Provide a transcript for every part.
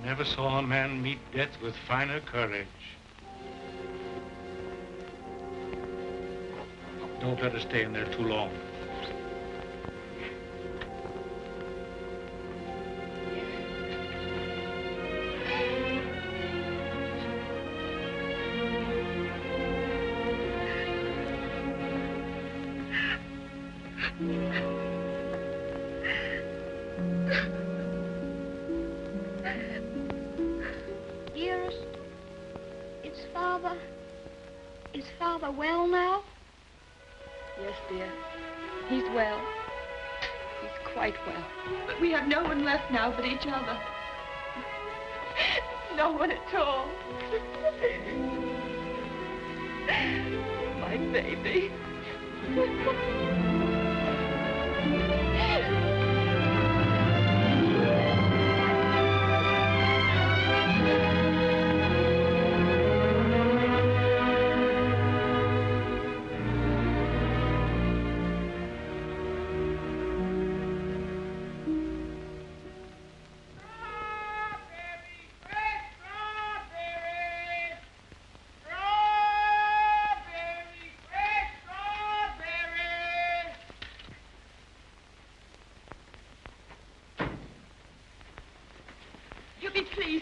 Never saw a man meet death with finer courage. Don't let her stay in there too long. Well now? Yes, dear. He's well. He's quite well. But we have no one left now but each other. No one at all. My baby.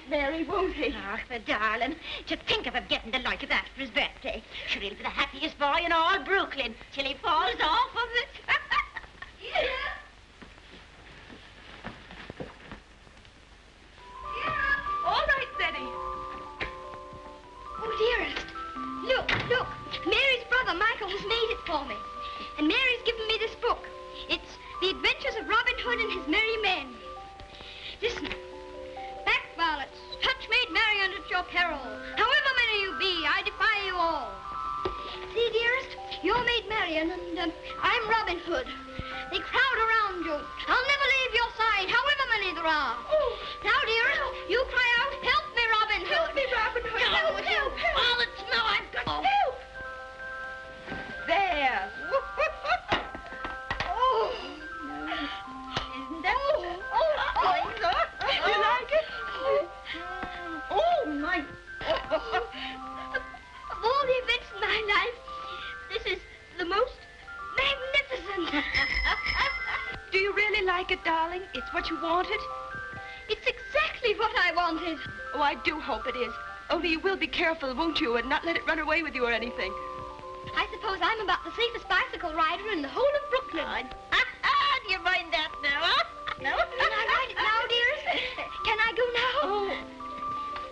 Mary, won't he? Oh, the darling. To think of him getting the like of that for his birthday. Sure, he'll be the happiest boy in all Brooklyn till he falls off of it. Yeah. Yeah. All right, Cedie. Oh, dearest. Look. Mary's brother, Michael, has made it for me. And Mary's given me this book. It's The Adventures of Robin Hood and His Merry Men. Listen. Back, varlets, touch maid Marian at your peril. However many you be, I defy you all. See, dearest, you're maid Marian, and I'm Robin Hood. They crowd around you. I'll never leave your side, however many there are. Oh. Now, dearest, you cry out, help me, Robin Hood. Help me, Robin Hood. Help. Varlets, no, I've got... Oh. Help. There. Oh. Isn't that... You like it? Oh, my... Of all the events in my life, this is the most magnificent. Do you really like it, darling? It's what you wanted? It's exactly what I wanted. Oh, I do hope it is. Only you will be careful, won't you, and not let it run away with you or anything. I suppose I'm about the safest bicycle rider in the whole of Brooklyn. Do you mind that now, huh? No? Can I ride it now, dearest? Can I go now? Oh.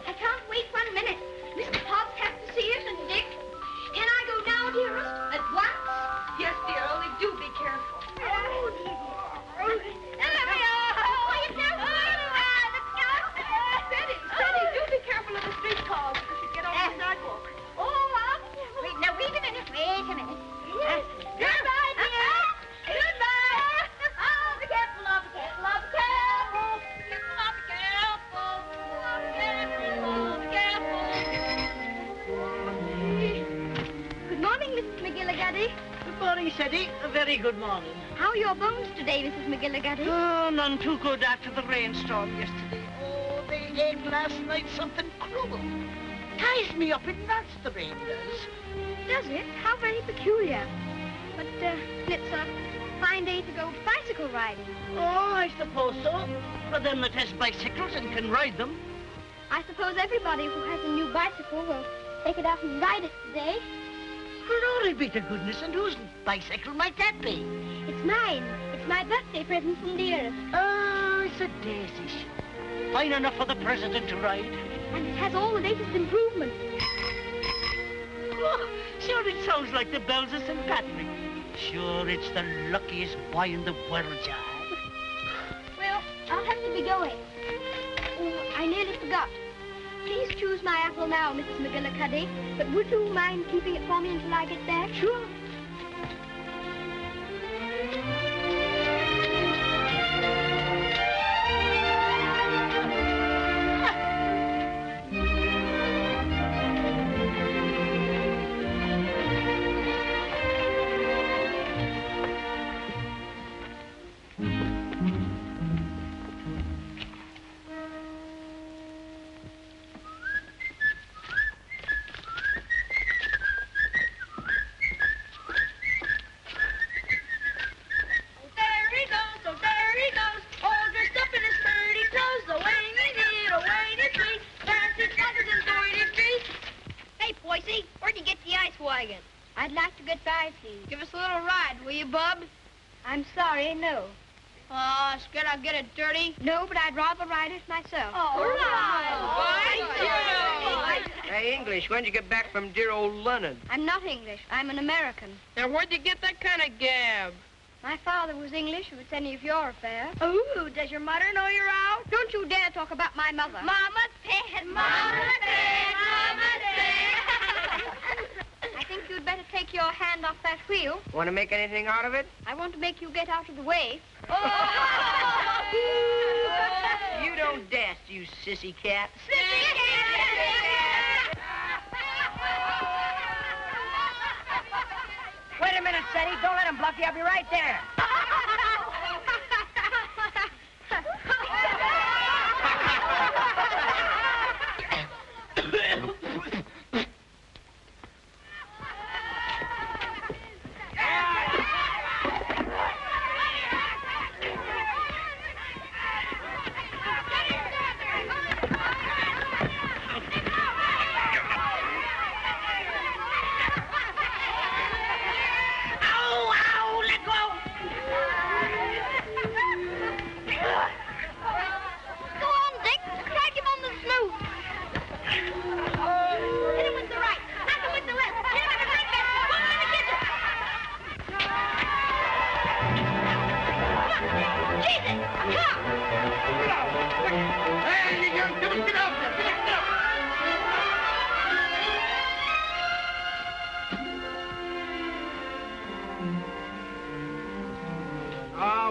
I can't wait 1 minute. Mr. Hobbs has to see it, and Dick. Can I go now, dearest? At once? Yes, dear, only do be careful. Oh, dear. There we are. Quiet now, Cedie, do be careful of the street cars if you get off the sidewalk. Wait a minute. Yes. Goodbye, dear. Goodbye. Oh, be careful, love, be careful, love, be careful. Good morning, Mrs. McGillicuddy. Good morning, Cedie. A very good morning. How are your bones today, Mrs. McGillicuddy? Oh, none too good after the rainstorm yesterday. Oh, they ate last night something cruel. Ties me up in knots, the rain does. Does it? How very peculiar. But it's a fine day to go bicycle riding. Oh, I suppose so. For them that has bicycles and can ride them. I suppose everybody who has a new bicycle will take it out and ride it today. Glory be to goodness, and whose bicycle might that be? It's mine. It's my birthday present from dearest. Oh, it's a daisy show. Fine enough for the president to ride. And it has all the latest improvements. Oh, sure, it sounds like the bells of St. Patrick. Sure, it's the luckiest boy in the world, John. Well, I'll have to be going. Oh, I nearly forgot. Please choose my apple now, Mrs. McGillicuddy. But would you mind keeping it for me until I get back? Sure. righty. Give us a little ride, will you, Bub? I'm sorry, no. Oh, scared I'll get it dirty? No, but I'd rather ride it myself. Oh, Hey, English, when'd you get back from dear old London? I'm not English. I'm an American. Now, where'd you get that kind of gab? My father was English, if it's any of your affair. Oh, does your mother know you're out? Don't you dare talk about my mother. Mama said, Mama said, Mama said. I think you'd better take your hand off that wheel. Want to make anything out of it? I want to make you get out of the way. You don't dast, you sissy cat. Sissy cat! Wait a minute, Cedie. Don't let him bluff you. I'll be right there.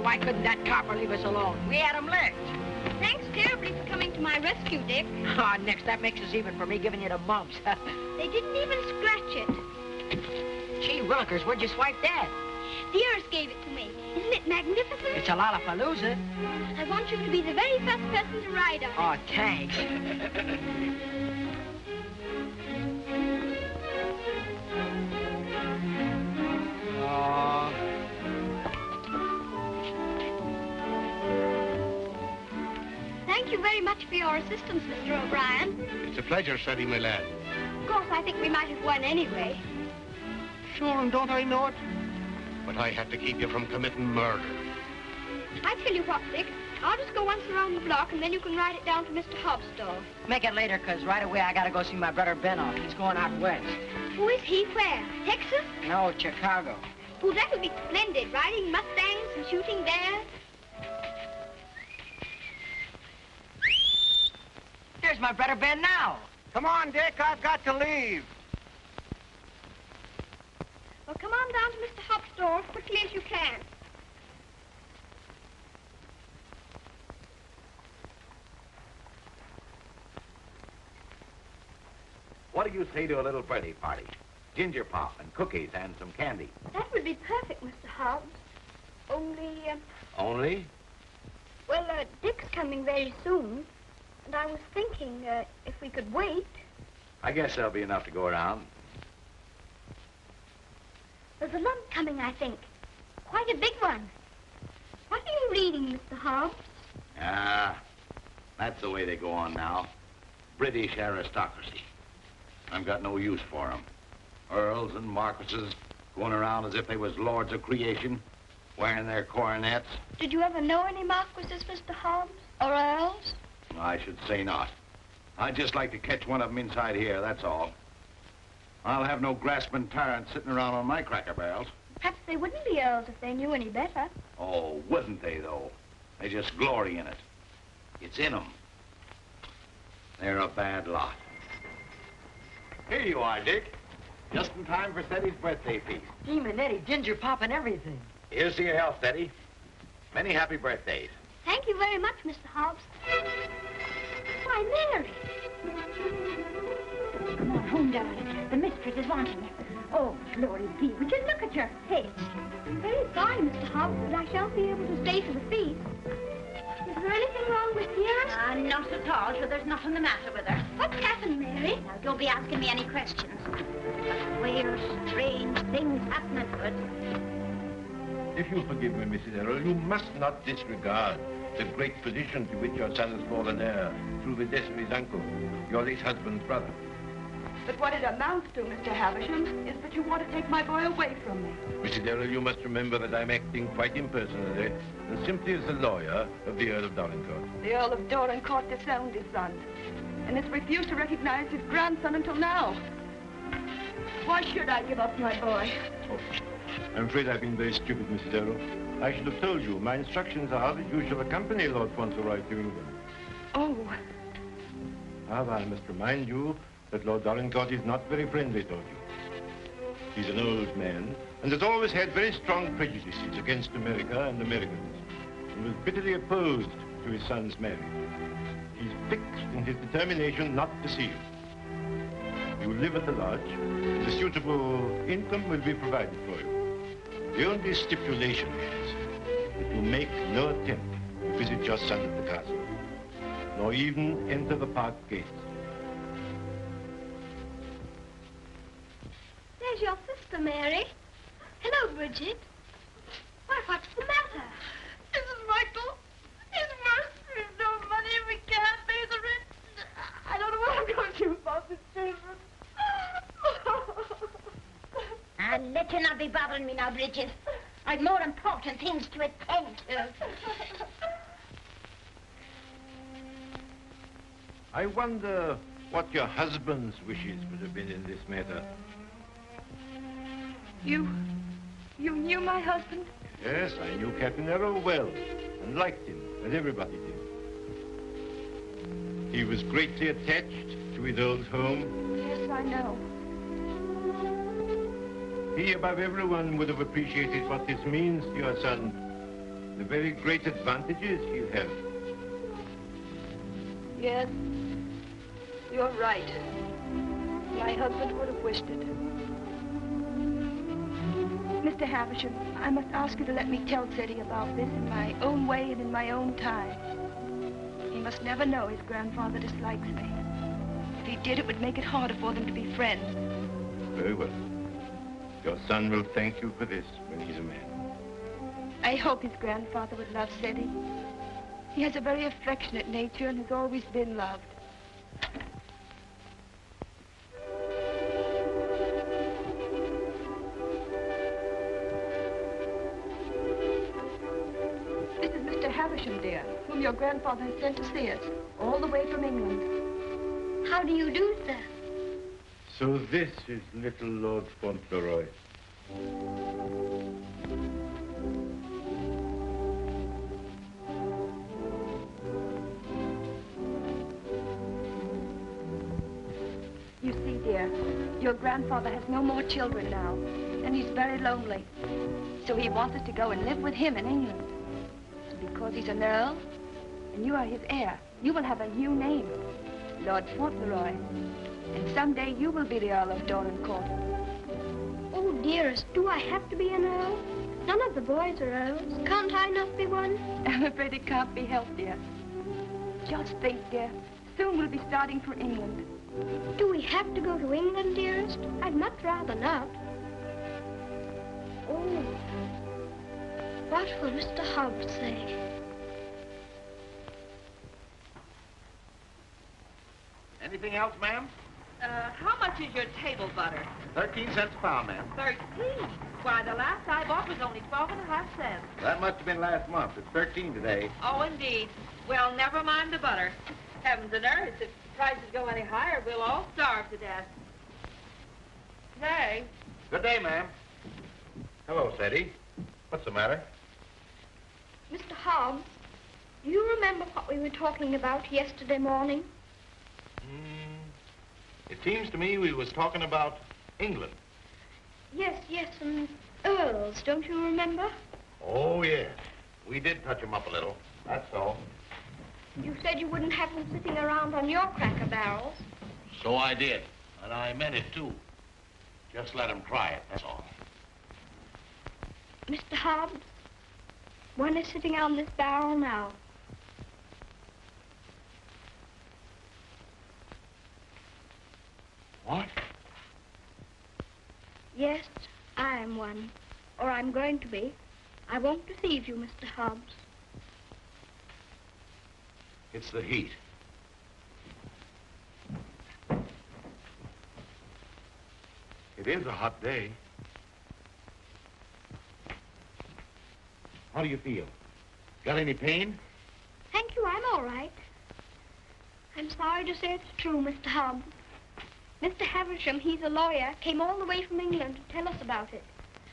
Why couldn't that copper leave us alone? We had him licked. Thanks terribly for coming to my rescue, Dick. Oh, Nix, that makes us even for me giving you the mumps. They didn't even scratch it. Gee willikers, where'd you swipe that? The Earth gave it to me. Isn't it magnificent? It's a lollapalooza. I want you to be the very first person to ride on it. Oh, thanks. Thank you very much for your assistance, Mr. O'Brien. It's a pleasure, Cedie, my lad. Of course, I think we might have won anyway. Sure, and don't I know it? But I had to keep you from committing murder. I tell you what, Dick. I'll just go once around the block, and then you can ride it down to Mr. Hobbs' store. Make it later, 'cause right away I gotta go see my brother Ben off. He's going out west. Who is he? Where? Texas? No, Chicago. Oh, that would be splendid. Riding Mustangs and shooting bears. There's my brother Ben now. Come on, Dick. I've got to leave. Well, come on down to Mr. Hobbs' store as quickly as you can. What do you say to a little birthday party? Ginger pop and cookies and some candy. That would be perfect, Mr. Hobbs. Only, Only? well, Dick's coming very soon. And I was thinking, if we could wait. I guess there'll be enough to go around. There's a lump coming, I think. Quite a big one. What are you reading, Mr. Hobbs? Ah, that's the way they go on now. British aristocracy. I've got no use for them. Earls and marquises going around as if they was lords of creation, wearing their coronets. Did you ever know any marquises, Mr. Hobbs? Or earls? I should say not. I'd just like to catch one of them inside here, that's all. I'll have no grasping tyrants sitting around on my cracker barrels. Perhaps they wouldn't be earls if they knew any better. Oh, wouldn't they, though? They just glory in it. It's in them. They're a bad lot. Here you are, Dick. Just in time for Cedie's birthday feast. Gee, Manetti, ginger pop and everything. Here's to your health, Cedie. Many happy birthdays. Thank you very much, Mr. Hobbs. Why, Mary. Come on home, darling. The mistress is wanting you. Oh, glory be. Would you look at your face? I'm very sorry, Mr. Hobbs, but I shan't be able to stay for the feast. Is there anything wrong with dearest? Not at all. Sure, there's nothing the matter with her. What's happened, Mary? Now, don't be asking me any questions. Queer, strange things happening to it. If you forgive me, Mrs. Errol, you must not disregard the great position to which your son has fallen heir through the death of his uncle, your late husband's brother. But what it amounts to, Mr. Havisham, is that you want to take my boy away from me. Mrs. Errol, you must remember that I'm acting quite impersonally and simply as the lawyer of the Earl of Dorincourt. The Earl of Dorincourt disowned his son and has refused to recognize his grandson until now. Why should I give up my boy? Oh, I'm afraid I've been very stupid, Mrs. Errol. I should have told you. My instructions are that you shall accompany Lord Fauntleroy to England. Oh. However, I must remind you that Lord Dorincourt is not very friendly toward you. He's an old man and has always had very strong prejudices against America and Americans and was bitterly opposed to his son's marriage. He's fixed in his determination not to see you. You live at the lodge, and a suitable income will be provided for you. The only stipulation is that you make no attempt to visit your son at the castle, nor even enter the park gates. There's your sister, Mary. Hello, Bridget. Why, what's the matter? Mrs. Michael, it's worse. There's no money and we can't pay the rent. I don't know what I'm going to do about the children. I'll let you not be bothering me now, Bridget. I've more important things to attend to. I wonder what your husband's wishes would have been in this matter. You knew my husband? Yes, I knew Captain Errol well and liked him, as everybody did. He was greatly attached to his old home. Yes, I know. He, above everyone, would have appreciated what this means to your son. The very great advantages you have. Yes, you're right. My husband would have wished it. Mr. Havisham, I must ask you to let me tell Cedie about this in my own way and in my own time. He must never know his grandfather dislikes me. If he did, it would make it harder for them to be friends. Very well. Your son will thank you for this when he's a man. I hope his grandfather would love Cedie. He has a very affectionate nature and has always been loved. This is Mr. Havisham, dear, whom your grandfather has sent to see us, all the way from England. How do you do, sir? So this is little Lord Fauntleroy. You see, dear, your grandfather has no more children now, and he's very lonely. So he wants us to go and live with him in England. And because he's an earl, and you are his heir, you will have a new name, Lord Fauntleroy. And someday you will be the Earl of Dorincourt. Oh, dearest, do I have to be an earl? None of the boys are earls. Can't I not be one? I'm afraid it can't be helped, dear. Just think, dear. Soon we'll be starting for England. Do we have to go to England, dearest? I'd much rather not. Oh, what will Mr. Hobbs say? Anything else, ma'am? How much is your table butter? 13 cents a pound, ma'am. 13. Why, the last I bought was only 12.5 cents. That must have been last month. It's 13 today. Oh, indeed. Well, never mind the butter. Heavens and earth, if prices go any higher, we'll all starve to death. Nay. Good day, ma'am. Hello, Cedie. What's the matter? Mr. Hobbs, do you remember what we were talking about yesterday morning? It seems to me we was talking about England. Yes, and earls, don't you remember? Oh, yes. We did touch them up a little. That's all. You said you wouldn't have them sitting around on your cracker barrels. So I did. And I meant it, too. Just let them try it, that's all. Mr. Hobbs, one is sitting on this barrel now. What? Yes, I am one. Or I'm going to be. I won't deceive you, Mr. Hobbs. It's the heat. It is a hot day. How do you feel? Got any pain? Thank you, I'm all right. I'm sorry to say it's true, Mr. Hobbs. Mr. Havisham, he's a lawyer, came all the way from England to tell us about it.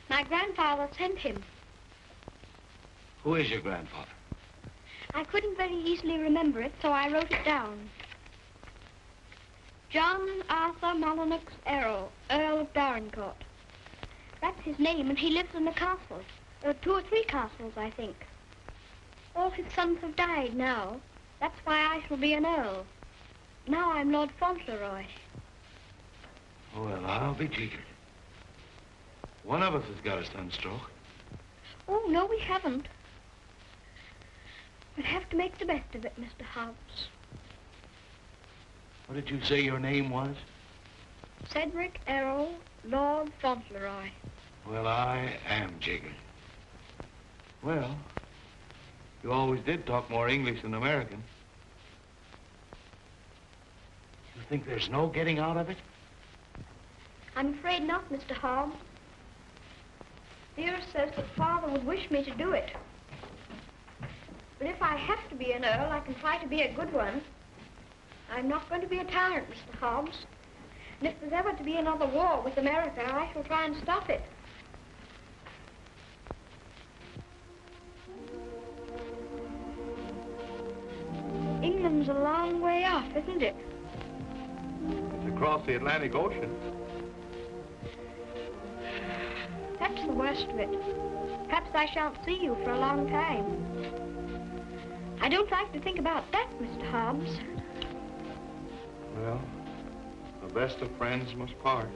My grandfather sent him. Who is your grandfather? I couldn't very easily remember it, so I wrote it down. John Arthur Molyneux Errol, Earl of Dorincourt. That's his name, and he lives in a castle. 2 or 3 castles, I think. All his sons have died now. That's why I shall be an earl. Now I'm Lord Fauntleroy. Well, I'll be jiggered. One of us has got a sunstroke. Oh, no, we haven't. We'll have to make the best of it, Mr. Hobbs. What did you say your name was? Cedric Errol, Lord Fauntleroy. Well, I am jiggered. Well, you always did talk more English than American. You think there's no getting out of it? I'm afraid not, Mr. Hobbs. Dearest says that Father would wish me to do it. But if I have to be an earl, I can try to be a good one. I'm not going to be a tyrant, Mr. Hobbs. And if there's ever to be another war with America, I shall try and stop it. England's a long way off, isn't it? It's across the Atlantic Ocean. That's the worst of it. Perhaps I shan't see you for a long time. I don't like to think about that, Mr. Hobbs. Well, the best of friends must part.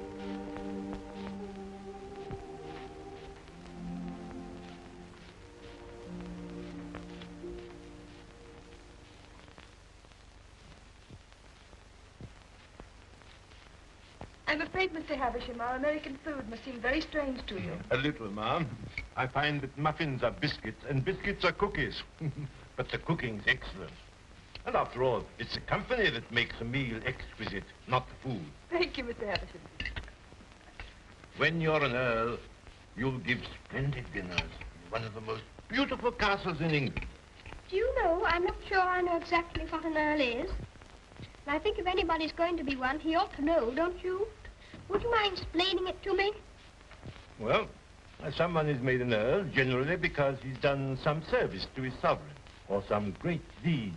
I'm afraid, Mr. Havisham, our American food must seem very strange to you. A little, ma'am. I find that muffins are biscuits and biscuits are cookies. But the cooking's excellent. And after all, it's the company that makes a meal exquisite, not the food. Thank you, Mr. Havisham. When you're an earl, you'll give splendid dinners in one of the most beautiful castles in England. Do you know, I'm not sure I know exactly what an earl is. And I think if anybody's going to be one, he ought to know, don't you? Would you mind explaining it to me? Well, someone is made an earl generally because he's done some service to his sovereign or some great deed.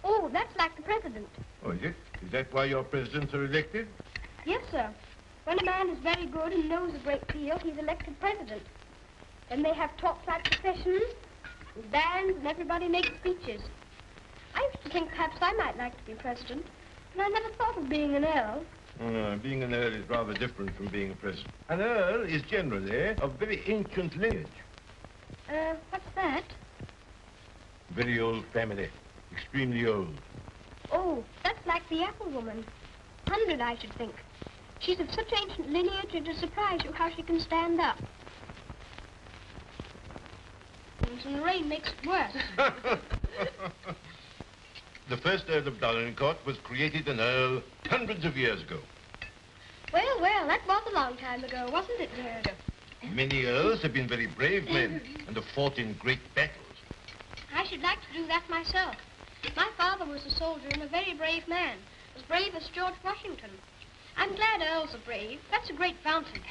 Oh, that's like the president. Oh, is it? Is that why your presidents are elected? Yes, sir. When a man is very good and knows a great deal, he's elected president. Then they have torchlight processions, and bands, and everybody makes speeches. I used to think perhaps I might like to be president, but I never thought of being an earl. No, being an earl is rather different from being a president. An earl is generally of very ancient lineage. What's that? Very old family. Extremely old. Oh, that's like the apple woman. 100, I should think. She's of such ancient lineage, it'll surprise you how she can stand up. And the rain makes it worse. The first Earl of Dorincourt was created an earl hundreds of years ago. Well, that was a long time ago, wasn't it, dear? Many earls have been very brave men and have fought in great battles. I should like to do that myself. My father was a soldier and a very brave man, as brave as George Washington. I'm glad earls are brave. That's a great fountain.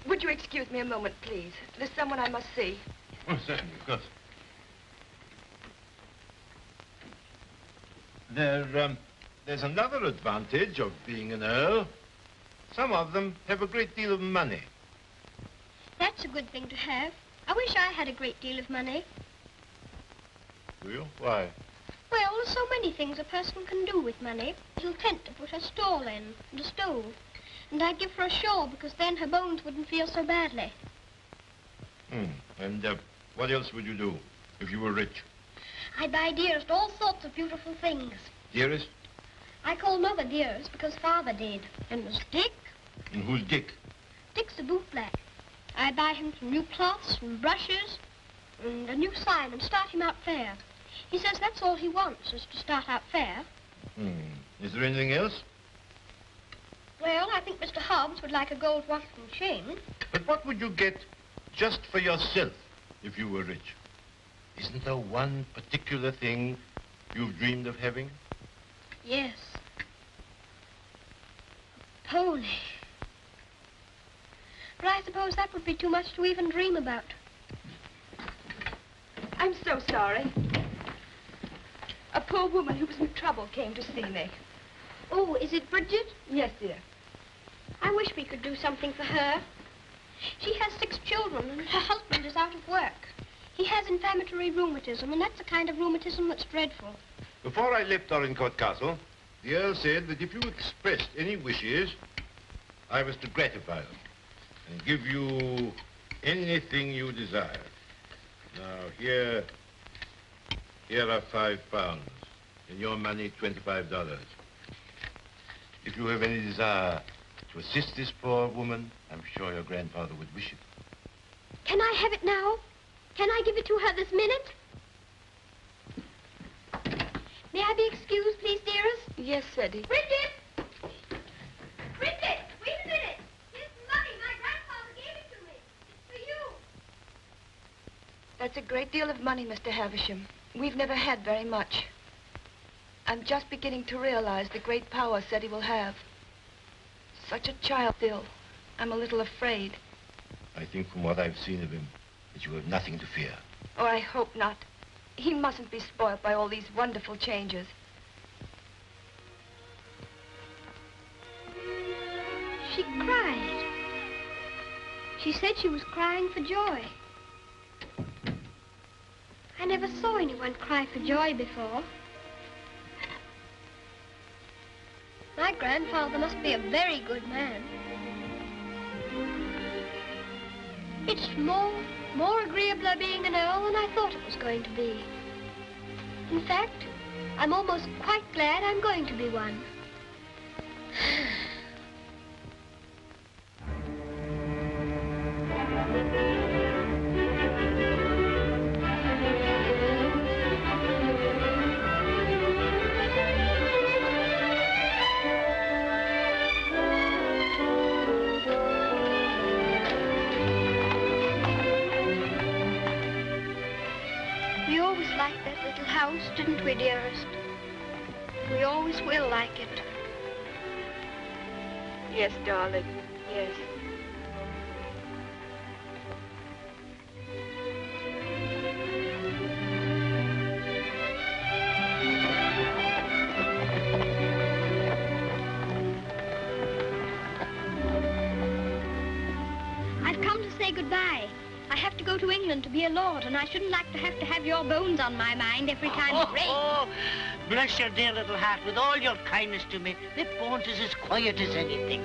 Would you excuse me a moment, please? There's someone I must see. Oh, certainly, of course. There's another advantage of being an earl. Some of them have a great deal of money. That's a good thing to have. I wish I had a great deal of money. Do you? Why? Well, there's so many things a person can do with money. A little tent to put her stall in, and a stove. And I'd give her a shawl, because then her bones wouldn't feel so badly. And what else would you do if you were rich? I'd buy Dearest all sorts of beautiful things. Dearest? I call Mother Dearest because Father did. And there's Dick. And who's Dick? Dick's a bootblack. I'd buy him some new cloths and brushes and a new sign and start him out fair. He says that's all he wants, is to start out fair. Is there anything else? Well, I think Mr. Hobbs would like a gold watch and chain. But what would you get just for yourself if you were rich? Isn't there one particular thing you've dreamed of having? Yes. A pony. But I suppose that would be too much to even dream about. I'm so sorry. A poor woman who was in trouble came to see me. Oh, is it Bridget? Yes, dear. I wish we could do something for her. She has 6 children, and her husband is out of work. He has inflammatory rheumatism, and that's the kind of rheumatism that's dreadful. Before I left Dorincourt Castle, the Earl said that if you expressed any wishes, I was to gratify them and give you anything you desire. Now, here are £5. In your money, $25. If you have any desire to assist this poor woman, I'm sure your grandfather would wish it. Can I have it now? Can I give it to her this minute? May I be excused, please, dearest? Yes, Cedie. Bridget! Bridget, wait a minute. Here's some money. My grandfather gave it to me. It's for you. That's a great deal of money, Mr. Havisham. We've never had very much. I'm just beginning to realize the great power Cedie will have. Such a child still. I'm a little afraid. I think from what I've seen of him, that you have nothing to fear. Oh, I hope not. He mustn't be spoiled by all these wonderful changes. She cried. She said she was crying for joy. I never saw anyone cry for joy before. My grandfather must be a very good man. It's more agreeable being an earl than I thought it was going to be. In fact, I'm almost quite glad I'm going to be one. We always liked that little house, didn't we, dearest? We always will like it. Yes, darling. Yes. I've come to say goodbye. I have to go to England to be a lord, and I shouldn't like to have your bones on my mind every time it rains. Oh, bless your dear little heart with all your kindness to me. The Bones is as quiet as anything.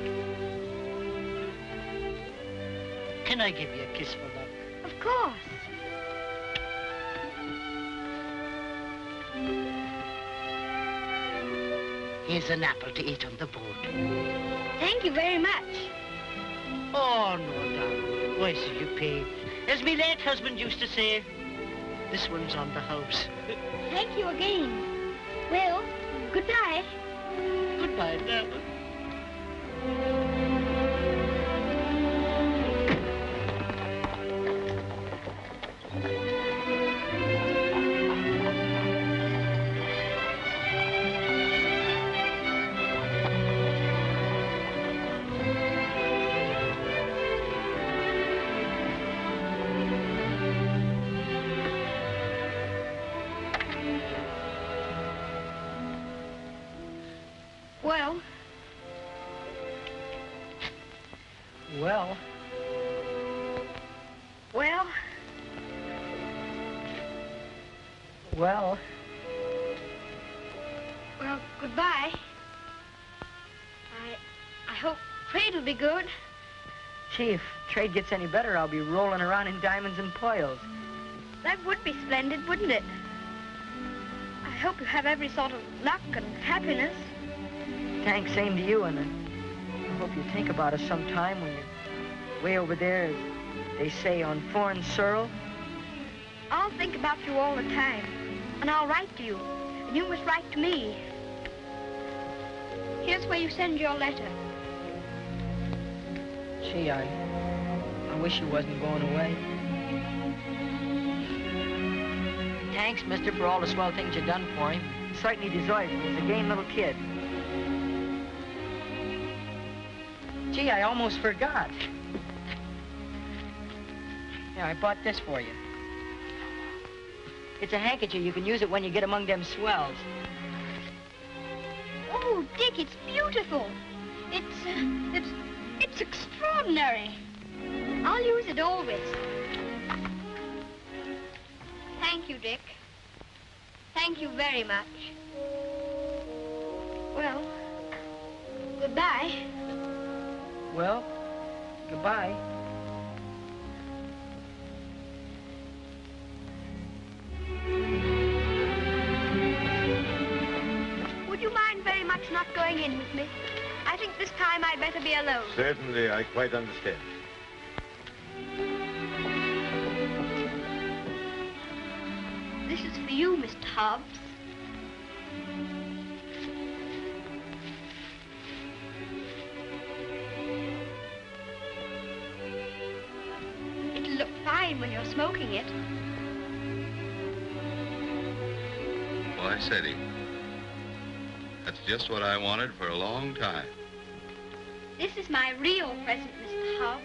Can I give you a kiss for that? Of course. Here's an apple to eat on the boat. Thank you very much. Oh, no, darling. Why should you pay? As me late husband used to say, this one's on the house. Thank you again. Well, goodbye. Goodbye, darling. Well, Well, well, well, well, goodbye. I hope trade will be good. Gee, if trade gets any better, I'll be rolling around in diamonds and pearls. That would be splendid, wouldn't it? I hope you have every sort of luck and happiness. Thanks, same to you, and I hope you think about us sometime when you're way over there, as they say, on foreign soil. I'll think about you all the time, and I'll write to you, and you must write to me. Here's where you send your letter. Gee, I wish he wasn't going away. Thanks, mister, for all the swell things you've done for him. He certainly deserves it. He's a game little kid. Gee, I almost forgot. Here, I bought this for you. It's a handkerchief. You can use it when you get among them swells. Oh, Dick, it's beautiful. It's extraordinary. I'll use it always. Thank you, Dick. Thank you very much. Well, goodbye. Well, goodbye. Would you mind very much not going in with me? I think this time I'd better be alone. Certainly, I quite understand. This is for you, Mr. Hobbs. It'll look fine when you're smoking it. Why, Cedie, that's just what I wanted for a long time. This is my real present, Mr. Hobbs.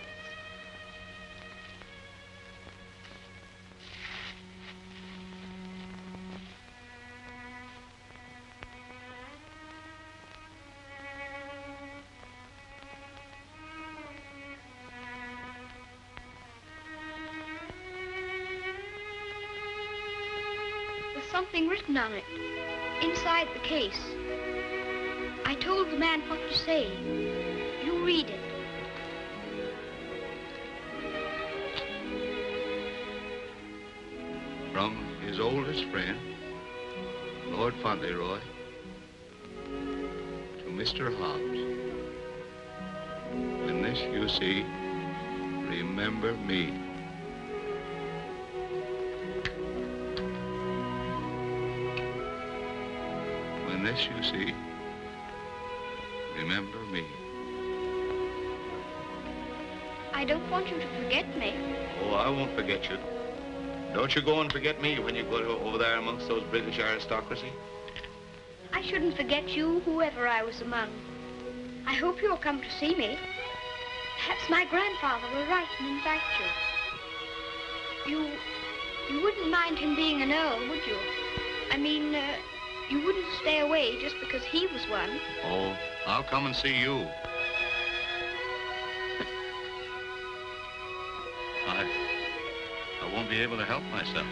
Something written on it, inside the case. I told the man what to say. You read it. From his oldest friend, Lord Fauntleroy, to Mr. Hobbs. When this you see, remember me. When this you see, remember me. I don't want you to forget me. Oh, I won't forget you. Don't you go and forget me when you go over there amongst those British aristocracy. I shouldn't forget you, whoever I was among. I hope you'll come to see me. Perhaps my grandfather will write and invite you. You wouldn't mind him being an earl, would you? I mean, you wouldn't stay away just because he was one. Oh, I'll come and see you. I won't be able to help myself.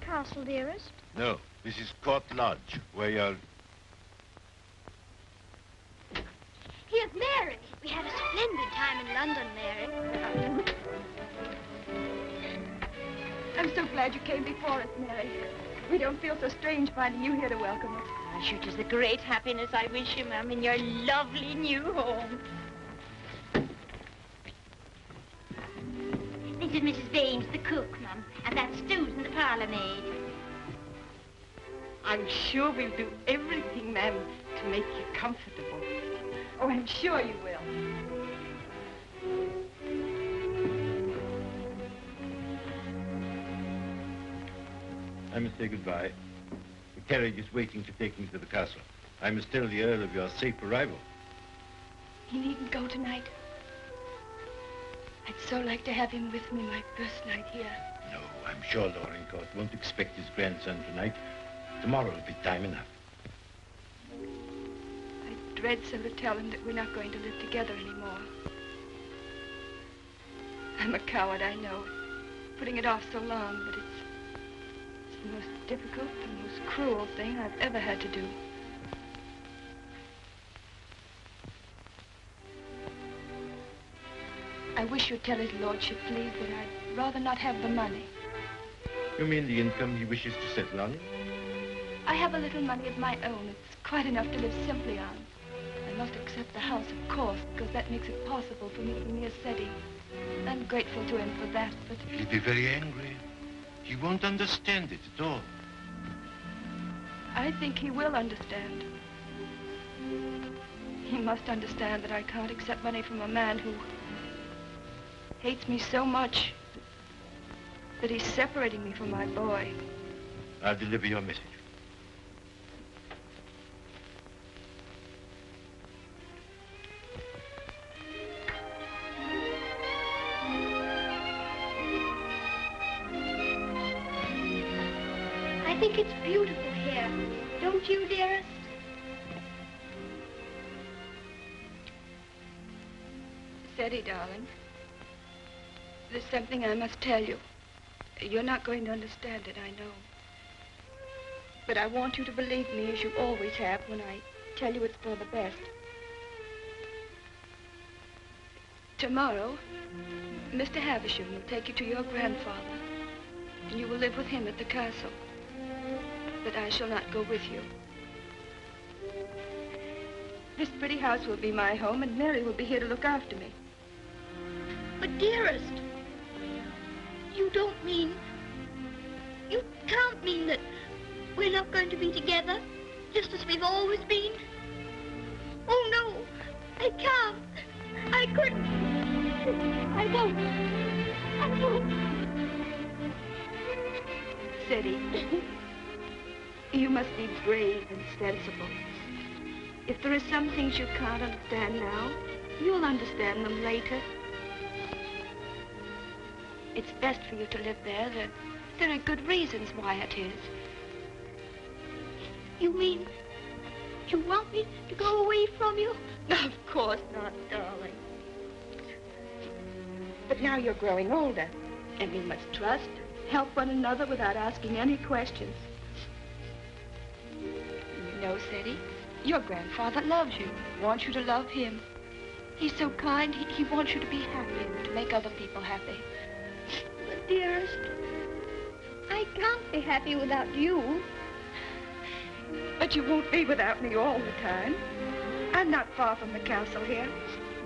Castle, dearest? No, this is Court Lodge, where you're... Here's Mary. We had a splendid time in London, Mary. I'm so glad you came before us, Mary. We don't feel so strange finding you here to welcome us. Ah, sure, 'tis a great happiness I wish you, Ma'am, in your lovely new home. This is Mrs. Baines, the cook, Ma'am, and that's Susan, the parlour maid. I'm sure we'll do everything, ma'am, to make you comfortable. Oh, I'm sure you will. I must say goodbye. The carriage is waiting to take me to the castle. I must tell the Earl of your safe arrival. He needn't go tonight. I'd so like to have him with me my first night here. No, I'm sure Dorincourt won't expect his grandson tonight. Tomorrow will be time enough. I dread so to tell him that we're not going to live together anymore. I'm a coward, I know, putting it off so long, but it's the most difficult, the most cruel thing I've ever had to do. I wish you'd tell his lordship, please, that I'd rather not have the money. You mean the income he wishes to settle on? I have a little money of my own. It's quite enough to live simply on. I must accept the house, of course, because that makes it possible for me to be near Cedie. I'm grateful to him for that, but... He'll be very angry. He won't understand it at all. I think he will understand. He must understand that I can't accept money from a man who hates me so much that he's separating me from my boy. I'll deliver your message. I think it's beautiful here. Don't you, dearest? Cedie, darling, there's something I must tell you. You're not going to understand it, I know. But I want you to believe me, as you always have, when I tell you it's for the best. Tomorrow, Mr. Havisham will take you to your grandfather, and you will live with him at the castle. But I shall not go with you. This pretty house will be my home, and Mary will be here to look after me. But, dearest, you don't mean... You can't mean that we're not going to be together, just as we've always been. Oh, no, I can't. I couldn't. I won't. I won't. Cedie, you must be brave and sensible. If there are some things you can't understand now, you'll understand them later. It's best for you to live there. There are good reasons why it is. You mean you want me to go away from you? Of course not, darling. But now you're growing older, and we must trust, help one another without asking any questions. You know, Cedie, your grandfather loves you, wants you to love him. He's so kind, he wants you to be happy and to make other people happy. But, dearest, I can't be happy without you. But you won't be without me all the time. I'm not far from the castle here.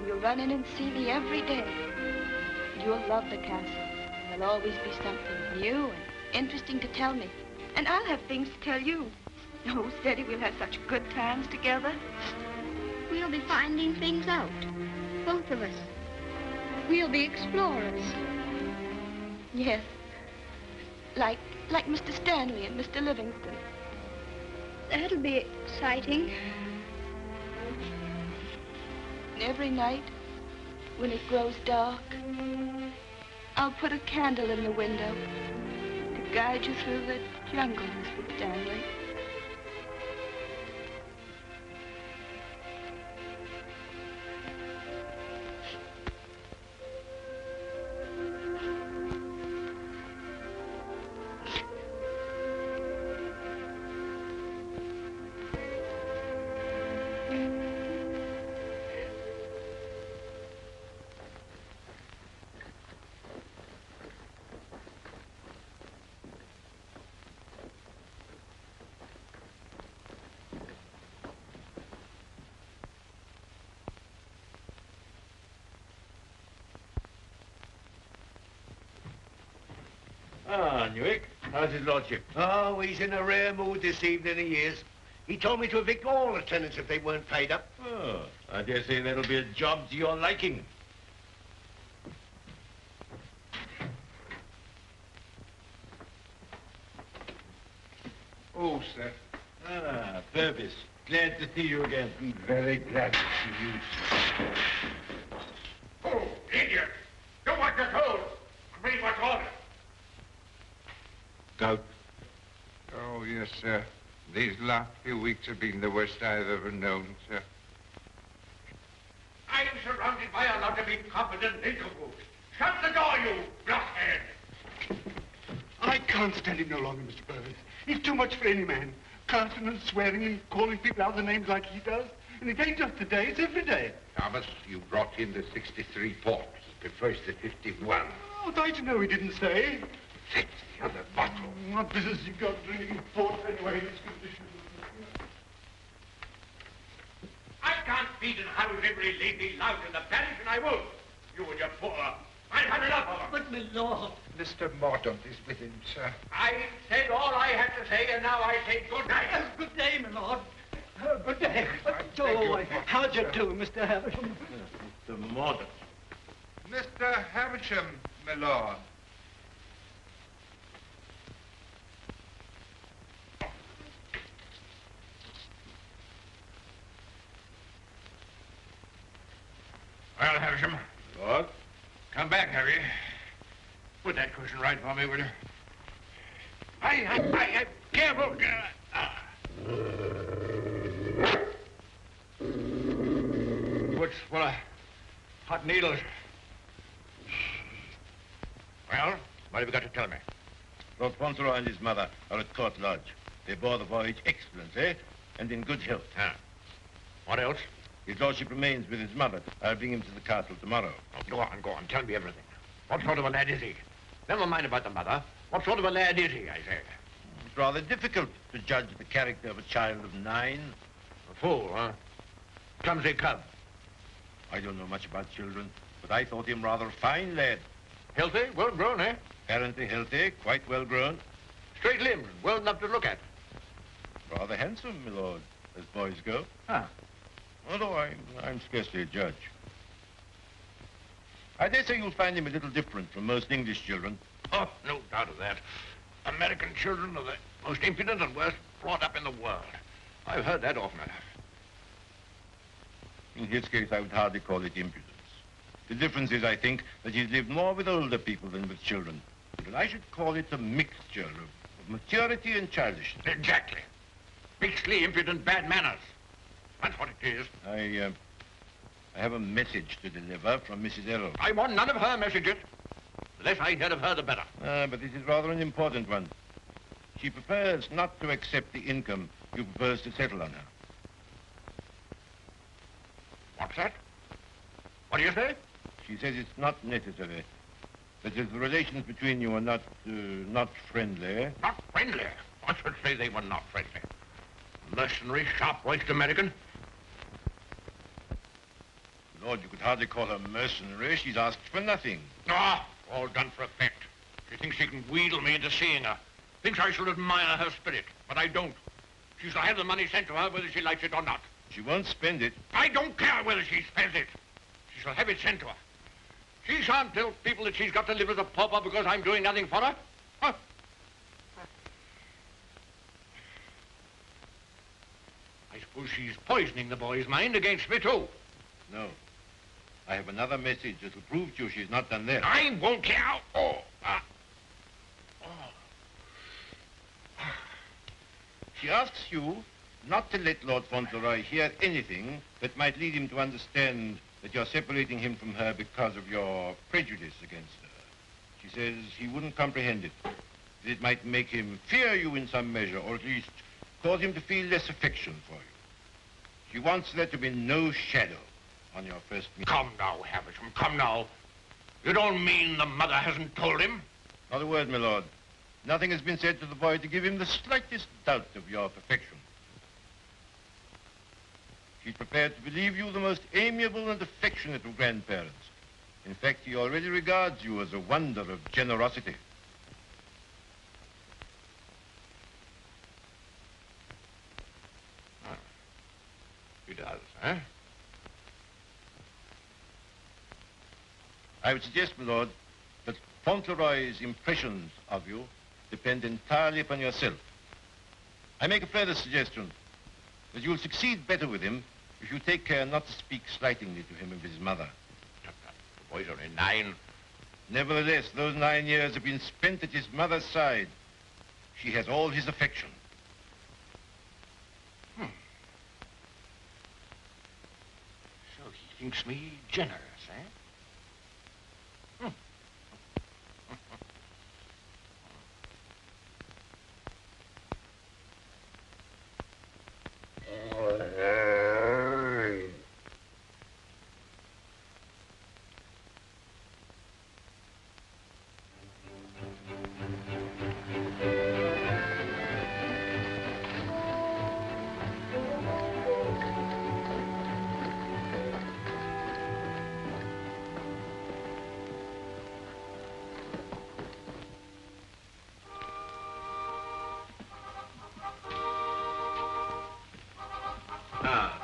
You'll run in and see me every day. You'll love the castle. There'll always be something new and interesting to tell me. And I'll have things to tell you. Oh, Cedie, we'll have such good times together. We'll be finding things out, both of us. We'll be explorers. Yes. Like Mr. Stanley and Mr. Livingston. That'll be exciting. And every night, when it grows dark, I'll put a candle in the window to guide you through the jungle, Mr. Stanley. Ah, Newick, how's his lordship? Oh, he's in a rare mood this evening, he is. He told me to evict all the tenants if they weren't paid up. Oh, I dare say that'll be a job to your liking. Oh, sir. Ah, Purvis. Glad to see you again. Very glad to see you, sir. Oh, idiot! Do what you're told. Read what's ordered. Gout. Oh, yes, sir. These last few weeks have been the worst I've ever known, sir. I'm surrounded by a lot of incompetent nincompoofs. Shut the door, you blockhead! I can't stand him no longer, Mr. Purvis. He's too much for any man. Cursing and swearing and calling people out the names like he does. And it ain't just today, it's every day. Thomas, you brought in the 63 port. He prefers the 51. Oh, I to know he didn't say. Fix the other bottle. What business you got drinking port anyway in this condition? I can't feed and house every lady lout in the parish, and I won't. You and your poor. I've had enough of them. But, my lord. Mr. Mordaunt is with him, sir. I said all I had to say, and now I say good night. Good day, my lord. Good day. Oh, how'd you do, Mr. Havisham? Mr. Mordaunt. Mr. Havisham, my lord. Well, Havisham. Lord? Come back, have you? Put that cushion right for me, will you? I careful. What's full of hot needles? Well, what have you got to tell me? Lord Fauntleroy and his mother are at Court Lodge. They bore the voyage excellently and in good health. Huh. What else? His lordship remains with his mother. I'll bring him to the castle tomorrow. Oh, go on. Tell me everything. What sort of a lad is he? Never mind about the mother. What sort of a lad is he, I say? It's rather difficult to judge the character of a child of 9. A fool, huh? Clumsy cub. I don't know much about children, but I thought him rather a fine lad. Healthy, well grown, eh? Apparently healthy, quite well grown. Straight limbs, well enough to look at. Rather handsome, my lord, as boys go. Huh. Although I'm scarcely a judge. I dare say you'll find him a little different from most English children. Oh, no doubt of that. American children are the most impudent and worst brought up in the world. I've heard that often enough. In his case, I would hardly call it impudence. The difference is, I think, that he's lived more with older people than with children. But I should call it a mixture of maturity and childishness. Exactly. Beastly, impudent, bad manners. That's what it is. I have a message to deliver from Mrs. Errol. I want none of her messages. The less I hear of her, the better. But this is rather an important one. She prefers not to accept the income you propose to settle on her. What's that? What do you say? She says it's not necessary. That is, the relations between you are not friendly. Not friendly? I should say they were not friendly. Mercenary, sharp-voiced American. Lord, you could hardly call her mercenary. She's asked for nothing. Ah, all done for effect. She thinks she can wheedle me into seeing her. Thinks I shall admire her spirit, but I don't. She shall have the money sent to her whether she likes it or not. She won't spend it. I don't care whether she spends it. She shall have it sent to her. She shan't tell people that she's got to live as a pauper because I'm doing nothing for her. Huh? I suppose she's poisoning the boy's mind against me, too. No. I have another message that will prove to you she's not done that. I won't care. She asks you not to let Lord Fauntleroy hear anything that might lead him to understand that you're separating him from her because of your prejudice against her. She says he wouldn't comprehend it. That it might make him fear you in some measure, or at least cause him to feel less affection for you. She wants there to be no shadow on your first meeting. Come now, Havisham, come now. You don't mean the mother hasn't told him? Not a word, my lord. Nothing has been said to the boy to give him the slightest doubt of your perfection. She's prepared to believe you the most amiable and affectionate of grandparents. In fact, he already regards you as a wonder of generosity. Huh? I would suggest, my lord, that Fauntleroy's impressions of you depend entirely upon yourself. I make a further suggestion, that you'll succeed better with him if you take care not to speak slightingly to him of his mother. The boy's only 9. Nevertheless, those 9 years have been spent at his mother's side. She has all his affection. So he thinks me generous, eh?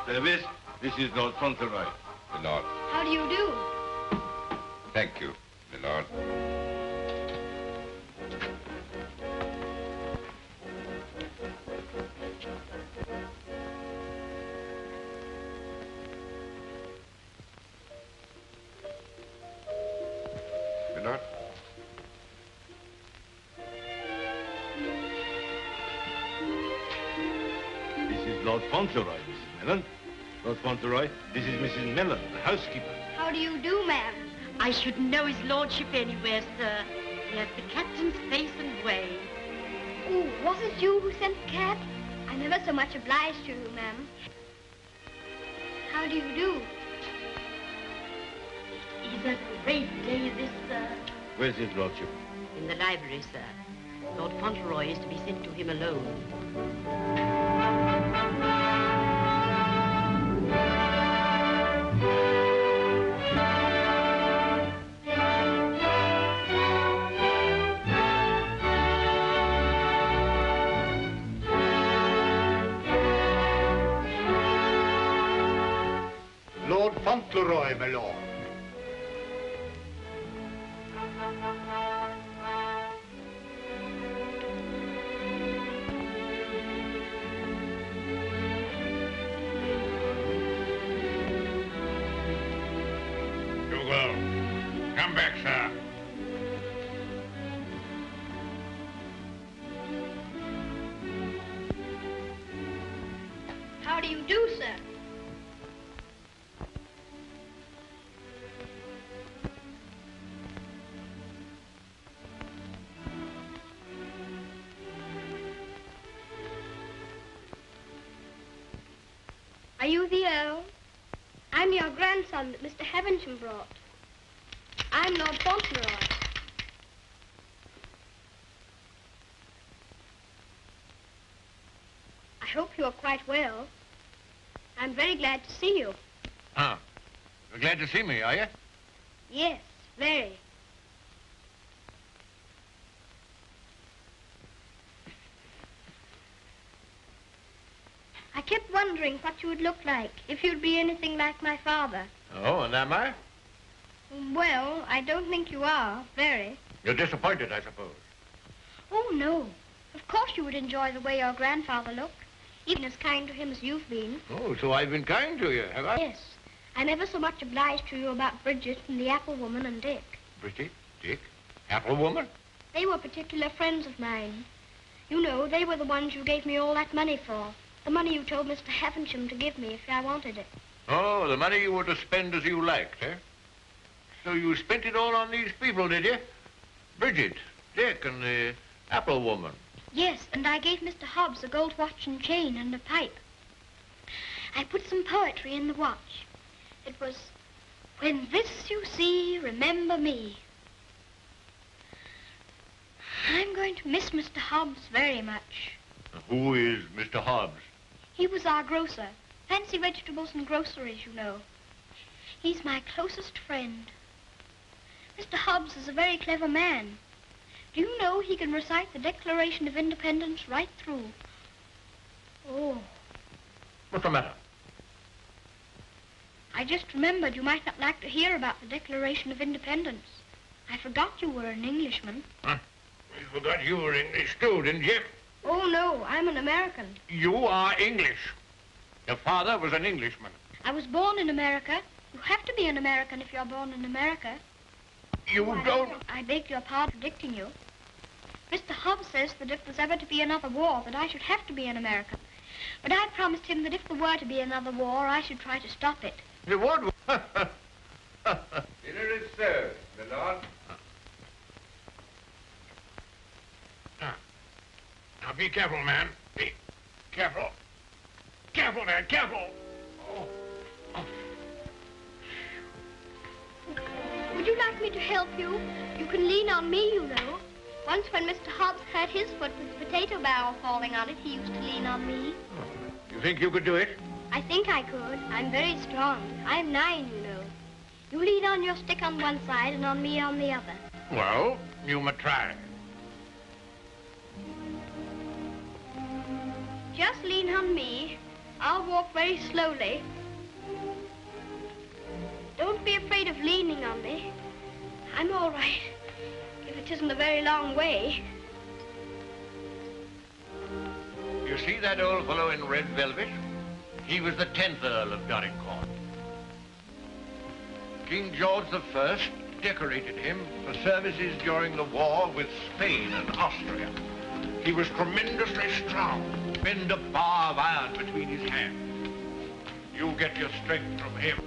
Service, this is Lord Fauntleroy. My lord. How do you do? Thank you, my lord. My lord. This is Lord Fauntleroy, Mrs. Mellon. Lord Fauntleroy, this is Mrs. Mellon, the housekeeper. How do you do, ma'am? I shouldn't know his lordship anywhere, sir. He has the captain's face and way. Oh, was it you who sent the cat? I'm ever so much obliged to you, ma'am. How do you do? He's a great day, this, sir. Where's his lordship? In the library, sir. Lord Fauntleroy is to be sent to him alone. Lord Fauntleroy, my lord. Dougal, come back, sir. How do you do, sir? Are you the Earl? I'm your grandson that Mr. Havisham brought. I'm Lord Fauntleroy. I hope you are quite well. I'm very glad to see you. Ah, you're glad to see me, are you? Yes, very. I kept wondering what you would look like if you'd be anything like my father. Oh, and am I? Well, I don't think you are, very. You're disappointed, I suppose. Oh, no. Of course you would enjoy the way your grandfather looked, even as kind to him as you've been. Oh, so I've been kind to you, have I? Yes. I'm ever so much obliged to you about Bridget and the apple woman and Dick. Bridget, Dick, apple woman? They were particular friends of mine. You know, they were the ones you gave me all that money for. The money you told Mr. Havisham to give me if I wanted it. Oh, the money you were to spend as you liked, eh? So you spent it all on these people, did you? Bridget, Dick, and the apple woman. Yes, and I gave Mr. Hobbs a gold watch and chain and a pipe. I put some poetry in the watch. It was, "When this you see, remember me." I'm going to miss Mr. Hobbs very much. Who is Mr. Hobbs? He was our grocer. Fancy vegetables and groceries, you know. He's my closest friend. Mr. Hobbs is a very clever man. Do you know he can recite the Declaration of Independence right through? Oh. What's the matter? I just remembered you might not like to hear about the Declaration of Independence. I forgot you were an Englishman. Huh? You forgot you were English too, didn't you? Oh, no, I'm an American. You are English. Your father was an Englishman. I was born in America. You have to be an American if you're born in America. You don't... I beg your pardon for predicting you. Mr. Hobbs says that if there's ever to be another war, that I should have to be an American. But I promised him that if there were to be another war, I should try to stop it. You would? Dinner is served, my lord. Now, be careful, man. Be careful. Careful, man, careful. Oh. Oh. Would you like me to help you? You can lean on me, you know. Once when Mr. Hobbs hurt his foot with the potato barrel falling on it, he used to lean on me. You think you could do it? I think I could. I'm very strong. I'm 9, you know. You lean on your stick on one side and on me on the other. Well, you may try. Just lean on me. I'll walk very slowly. Don't be afraid of leaning on me. I'm all right, if it isn't a very long way. You see that old fellow in red velvet? He was the 10th Earl of Dorincourt. King George I decorated him for services during the war with Spain and Austria. He was tremendously strong. Bend a bar of iron between his hands. You get your strength from him.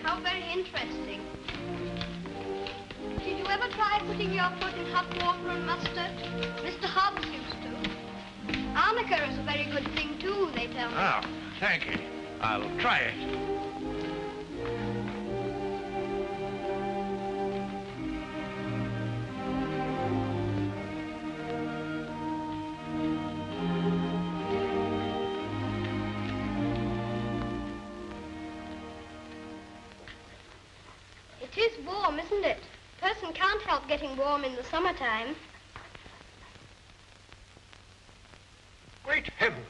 How very interesting. Did you ever try putting your foot in hot water and mustard? Mr. Hobbs used to. Arnica is a very good thing, too, they tell me. Ah, thank you. I'll try it. It is warm, isn't it? A person can't help getting warm in the summertime. Great heaven!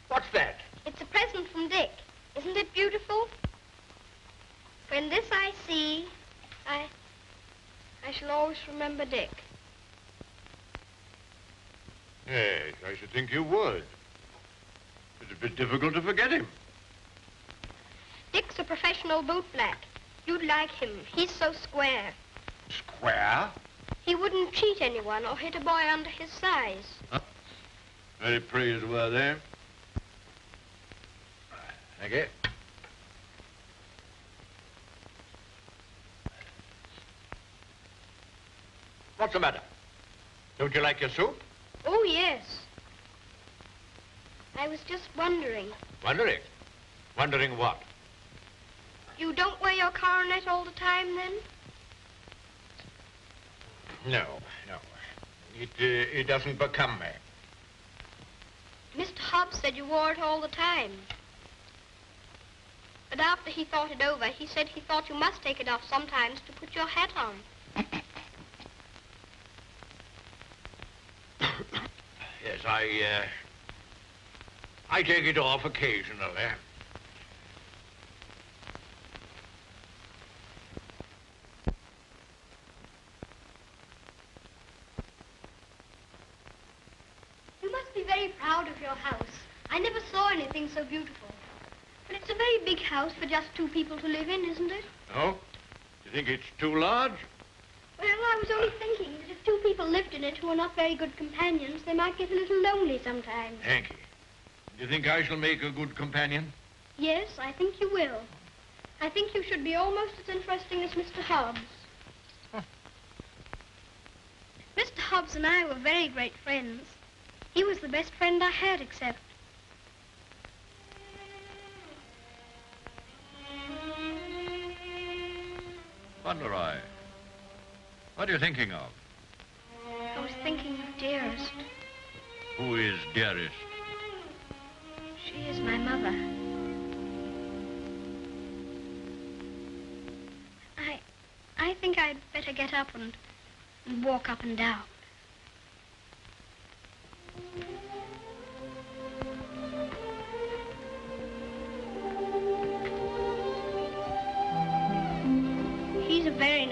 What's that? It's a present from Dick. Isn't it beautiful? When this I see, I shall always remember Dick. Yes, I should think you would. It's a bit difficult to forget him. Dick's a professional bootblack. You'd like him. He's so square. Square? He wouldn't cheat anyone or hit a boy under his size. Huh? Very praiseworthy. Thank you. What's the matter? Don't you like your soup? Oh, yes. I was just wondering. Wondering? Wondering what? You don't wear your coronet all the time, then? No. It doesn't become me. Mr. Hobbs said you wore it all the time. But after he thought it over, he said he thought you must take it off sometimes to put your hat on. Yes, I take it off occasionally. You must be very proud of your house. I never saw anything so beautiful. But it's a very big house for just 2 people to live in, isn't it? Oh? You think it's too large? Well, I was only thinking that if 2 people lived in it who are not very good companions, they might get a little lonely sometimes. Thank you. Do you think I shall make a good companion? Yes, I think you will. I think you should be almost as interesting as Mr. Hobbs. Huh. Mr. Hobbs and I were very great friends. He was the best friend I had, except... Fauntleroy, what are you thinking of? I was thinking of Dearest. Who is Dearest? She is my mother. I think I'd better get up and walk up and down.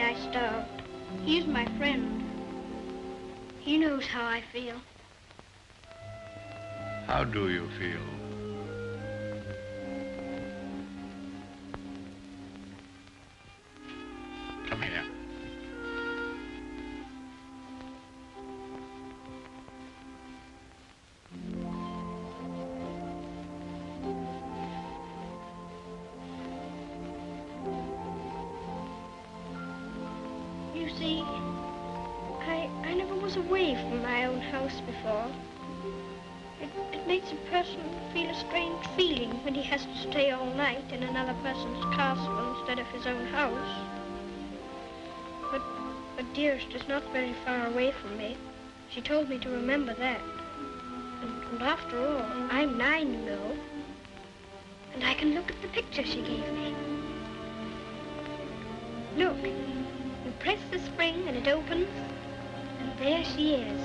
night I starved. He's my friend. He knows how I feel. How do you feel? Come here. You see, I never was away from my own house before. It makes a person feel a strange feeling when he has to stay all night in another person's castle instead of his own house. But Dearest is not very far away from me. She told me to remember that. And after all, I'm 9, you know. And I can look at the picture she gave me. Look, you press the spring and it opens, and there she is.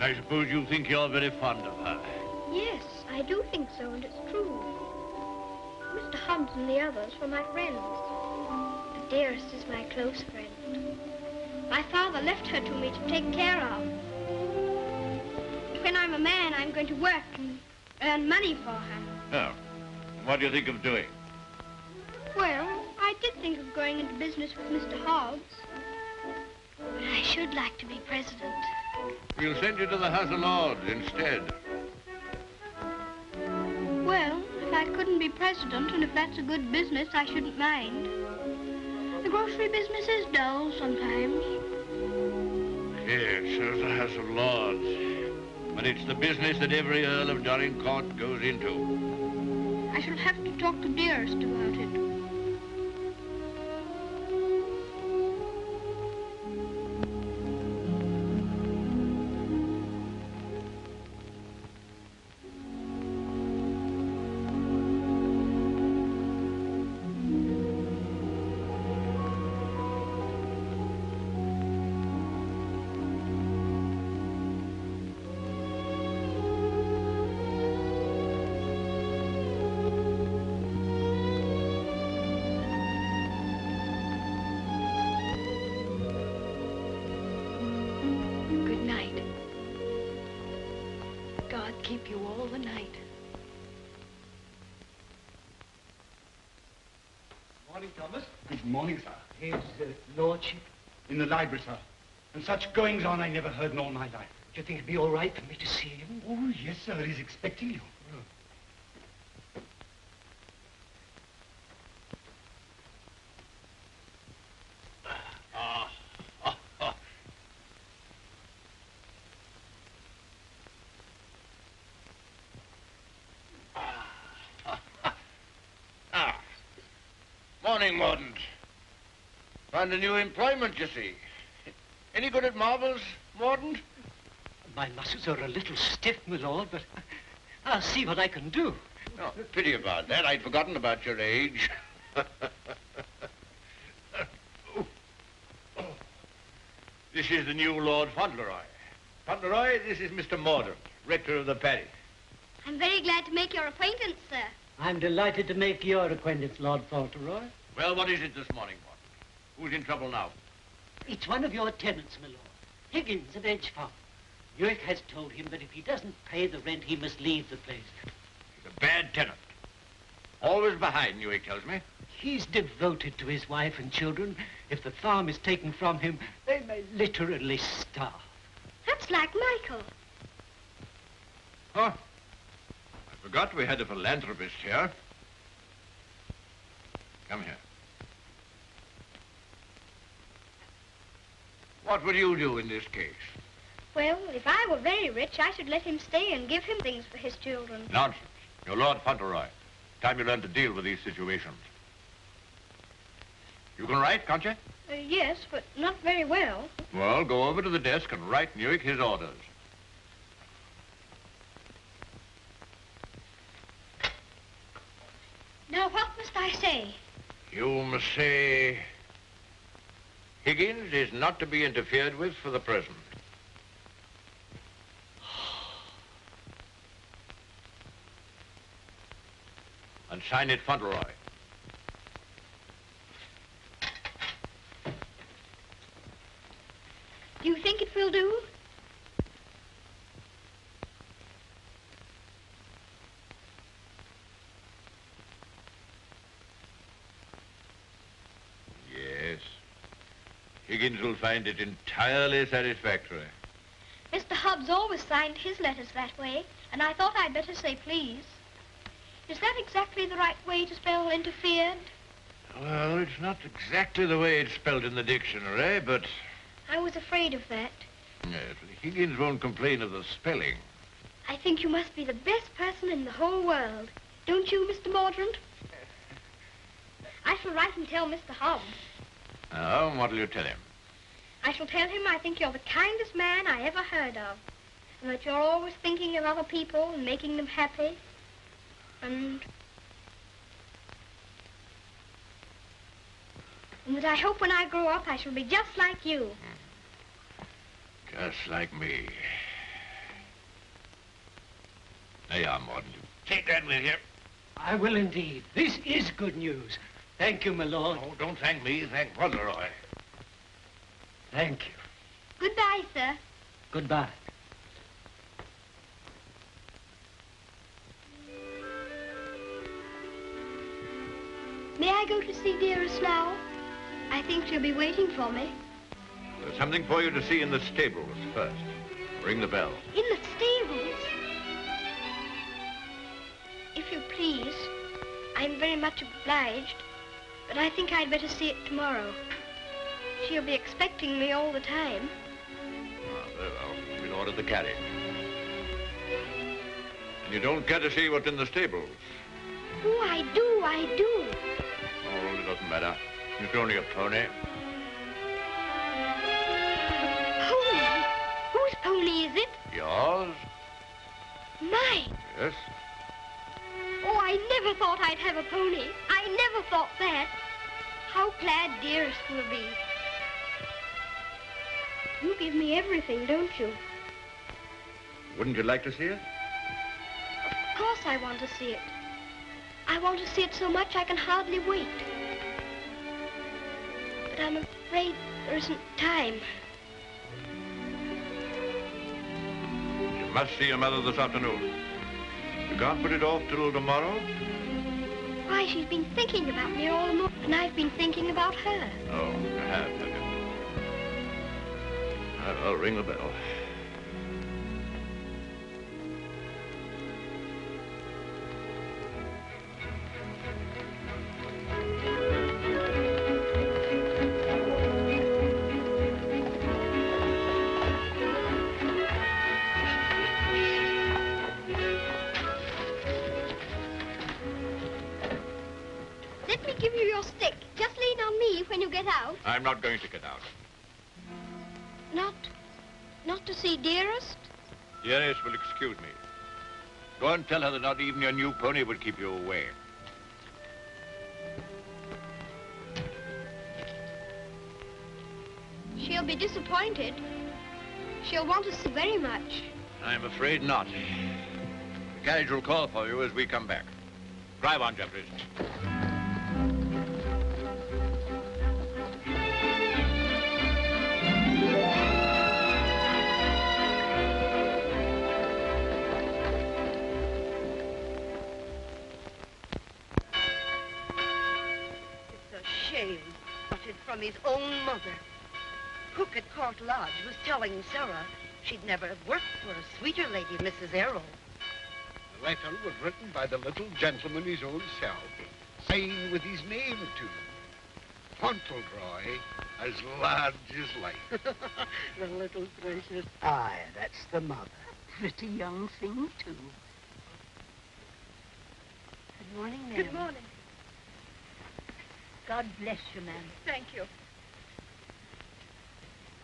I suppose you think you're very fond of her. Yes, I do think so, and it's true. Mr. Hobbs and the others were my friends. But Dearest is my close friend. My father left her to me to take care of. When I'm a man, I'm going to work and earn money for her. Oh. What do you think of doing? Well, I did think of going into business with Mr. Hobbs. But I should like to be president. We'll send you to the House of Lords instead. Well, if I couldn't be president, and if that's a good business, I shouldn't mind. The grocery business is dull sometimes. Yes, so's the House of Lords. But it's the business that every Earl of Dorincourt goes into. I shall have to talk to Dearest about it. Keep you all the night. Morning, Thomas. Good morning, sir. His lordship? In the library, sir. And such goings-on I never heard in all my life. Do you think it'd be all right for me to see him? Oh, yes, sir. He's expecting you. Morning, Mordaunt. Found a new employment, you see. Any good at marbles, Mordaunt? My muscles are a little stiff, my lord, but I'll see what I can do. Oh, pity about that. I'd forgotten about your age. This is the new Lord Fauntleroy. Fauntleroy, this is Mr. Mordaunt, rector of the parish. I'm very glad to make your acquaintance, sir. I'm delighted to make your acquaintance, Lord Fauntleroy. Well, what is it this morning, Mordaunt? Who's in trouble now? It's one of your tenants, my lord. Higgins of Edge Farm. York has told him that if he doesn't pay the rent, he must leave the place. He's a bad tenant. Always behind, York tells me. He's devoted to his wife and children. If the farm is taken from him, they may literally starve. That's like Michael. Huh? I forgot we had a philanthropist here. Come here. What would you do in this case? Well, if I were very rich, I should let him stay and give him things for his children. Nonsense. You're Lord Fauntleroy. Time you learn to deal with these situations. You can write, can't you? Yes, but not very well. Well, go over to the desk and write Newick his orders. Now, what must I say? You must say, Higgins is not to be interfered with for the present. And sign it Fauntleroy. Do you think it will do? Yes. Higgins will find it entirely satisfactory. Mr. Hobbs always signed his letters that way, and I thought I'd better say please. Is that exactly the right way to spell interfered? Well, it's not exactly the way it's spelled in the dictionary, but... I was afraid of that. Yes, Higgins won't complain of the spelling. I think you must be the best person in the whole world. Don't you, Mr. Mordaunt? I shall write and tell Mr. Hobbs. Oh, what'll you tell him? I shall tell him I think you're the kindest man I ever heard of, and that you're always thinking of other people and making them happy. And that I hope when I grow up I shall be just like you. Just like me. There you are, Morden. Take that with you. I will indeed. This is good news. Thank you, my lord. Oh, don't thank me. Thank Fauntleroy. Thank you. Goodbye, sir. Goodbye. May I go to see Dearest now? I think she'll be waiting for me. There's something for you to see in the stables first. Ring the bell. In the stables? If you please, I'm very much obliged, but I think I'd better see it tomorrow. She'll be expecting me all the time. Ah, very well. We'll order the carriage. And you don't care to see what's in the stables? Oh, I do, I do. Oh, it doesn't matter. It's only a pony. Pony? Whose pony is it? Yours? Mine. Yes. Oh, I never thought I'd have a pony. I never thought that. How glad Dearest will be. You give me everything, don't you? Wouldn't you like to see it? Of course I want to see it. I want to see it so much I can hardly wait. But I'm afraid there isn't time. You must see your mother this afternoon. You can't put it off till tomorrow? Why, she's been thinking about me all the morning, and I've been thinking about her. Oh, you have you? I'll ring the bell. Let me give you your stick. Just lean on me when you get out. I'm not going to get out. Not to see Dearest? Dearest will excuse me. Go and tell her that not even your new pony would keep you away. She'll be disappointed. She'll want to see very much. I'm afraid not. The carriage will call for you as we come back. Drive on, Jeffries. Shame, uttered from his own mother. Cook at Court Lodge was telling Sarah she'd never have worked for a sweeter lady, Mrs. Errol. The letter was written by the little gentleman his own self, signed with his name to. Fauntleroy, as large as life. The little precious. Aye, that's the mother. Pretty young thing, too. Good morning, ma'am. Good morning. God bless you, ma'am. Thank you.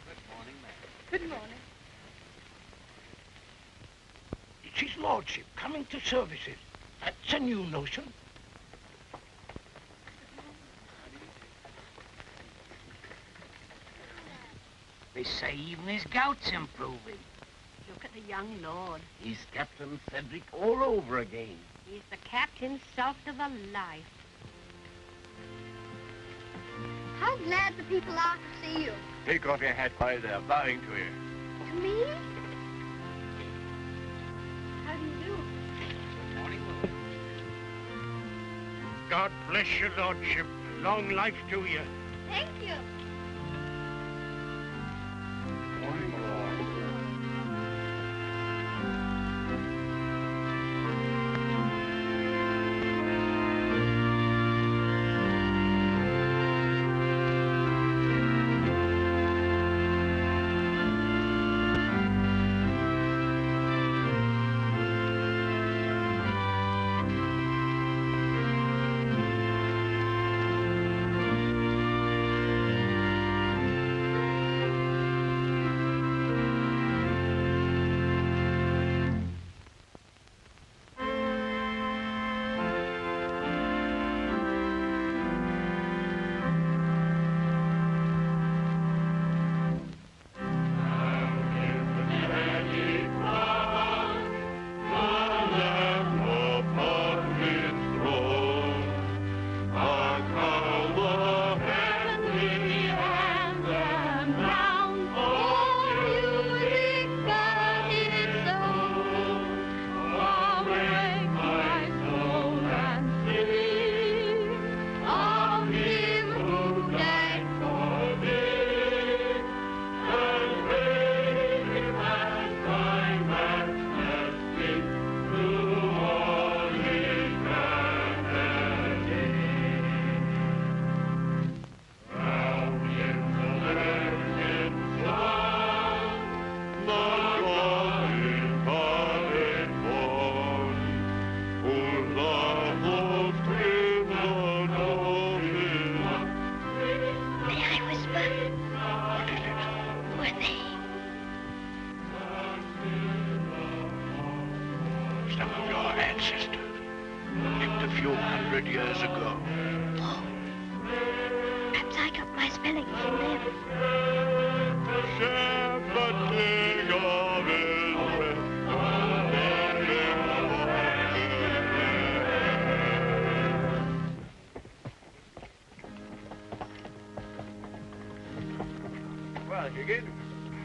Good morning, ma'am. Good morning. It's his lordship coming to services. That's a new notion. They say even his gout's improving. Look at the young lord. He's Captain Cedric all over again. He's the captain's self of a life. How glad the people are to see you. Take off your hat, why they're bowing to you. To me? How do you do? Good morning, Lord. God bless your lordship. Long life to you. Thank you. Morning, Lord.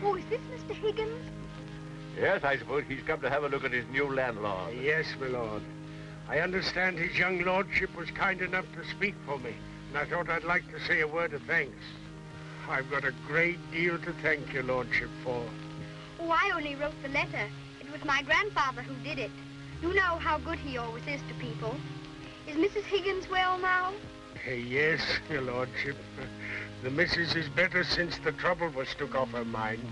Oh, is this Mr. Higgins? Yes, I suppose he's come to have a look at his new landlord. Yes, my lord. I understand his young lordship was kind enough to speak for me, and I thought I'd like to say a word of thanks. I've got a great deal to thank your lordship for. Oh, I only wrote the letter. It was my grandfather who did it. You know how good he always is to people. Is Mrs. Higgins well now? Yes, your lordship. The missus is better since the trouble was took off her mind.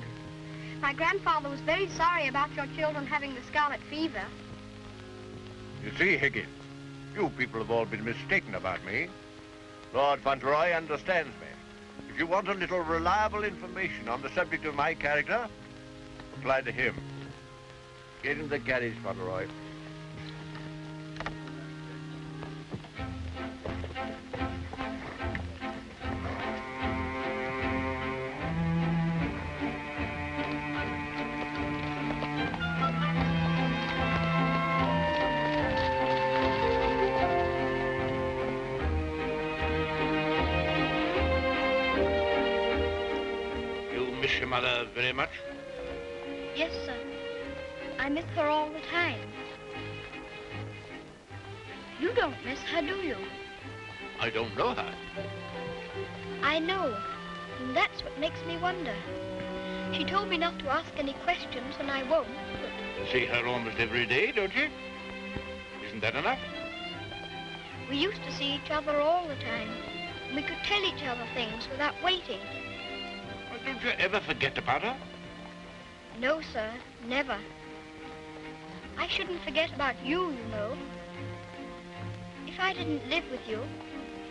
My grandfather was very sorry about your children having the scarlet fever. You see, Higgins, you people have all been mistaken about me. Lord Fauntleroy understands me. If you want a little reliable information on the subject of my character, apply to him. Get in the carriage, Fauntleroy. Your mother very much? Yes, sir. I miss her all the time. You don't miss her, do you? I don't know her. I know, and that's what makes me wonder. She told me not to ask any questions, and I won't, but... See her almost every day, don't you? Isn't that enough? We used to see each other all the time. We could tell each other things without waiting. Don't you ever forget about her? No, sir, never. I shouldn't forget about you, you know. If I didn't live with you,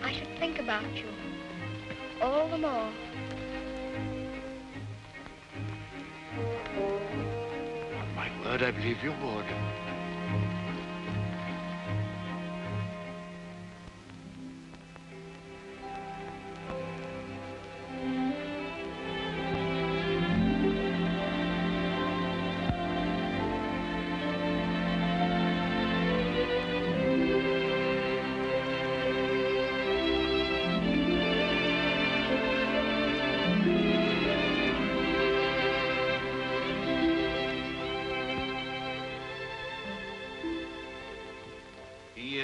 I should think about you all the more. On my word, I believe you would.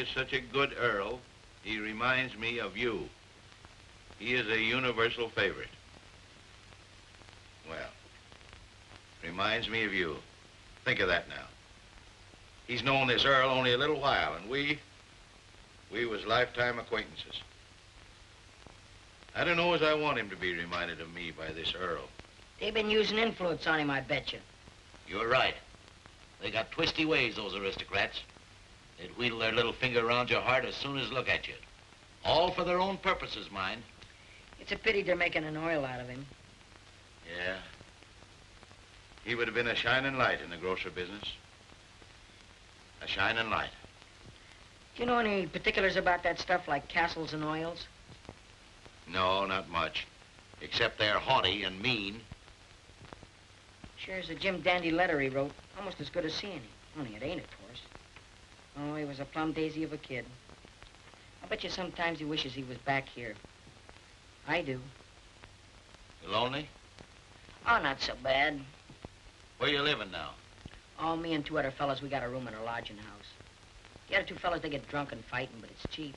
is such a good Earl, he reminds me of you. He is a universal favorite. Well, reminds me of you. Think of that now. He's known this Earl only a little while, and we was lifetime acquaintances. I don't know as I want him to be reminded of me by this Earl. They've been using influence on him, I bet you. You're right. They got twisty ways, those aristocrats. They'd wheedle their little finger around your heart as soon as look at you. All for their own purposes, mind. It's a pity they're making an oil out of him. Yeah. He would have been a shining light in the grocer business. A shining light. Do you know any particulars about that stuff like castles and oils? No, not much. Except they're haughty and mean. Sure is a Jim Dandy letter he wrote. Almost as good as seeing him. Only it ain't, of course. Oh, he was a plum daisy of a kid. I bet you sometimes he wishes he was back here. I do. You lonely? Oh, not so bad. Where you living now? Oh, me and two other fellas, we got a room in a lodging house. The other two fellas, they get drunk and fighting, but it's cheap.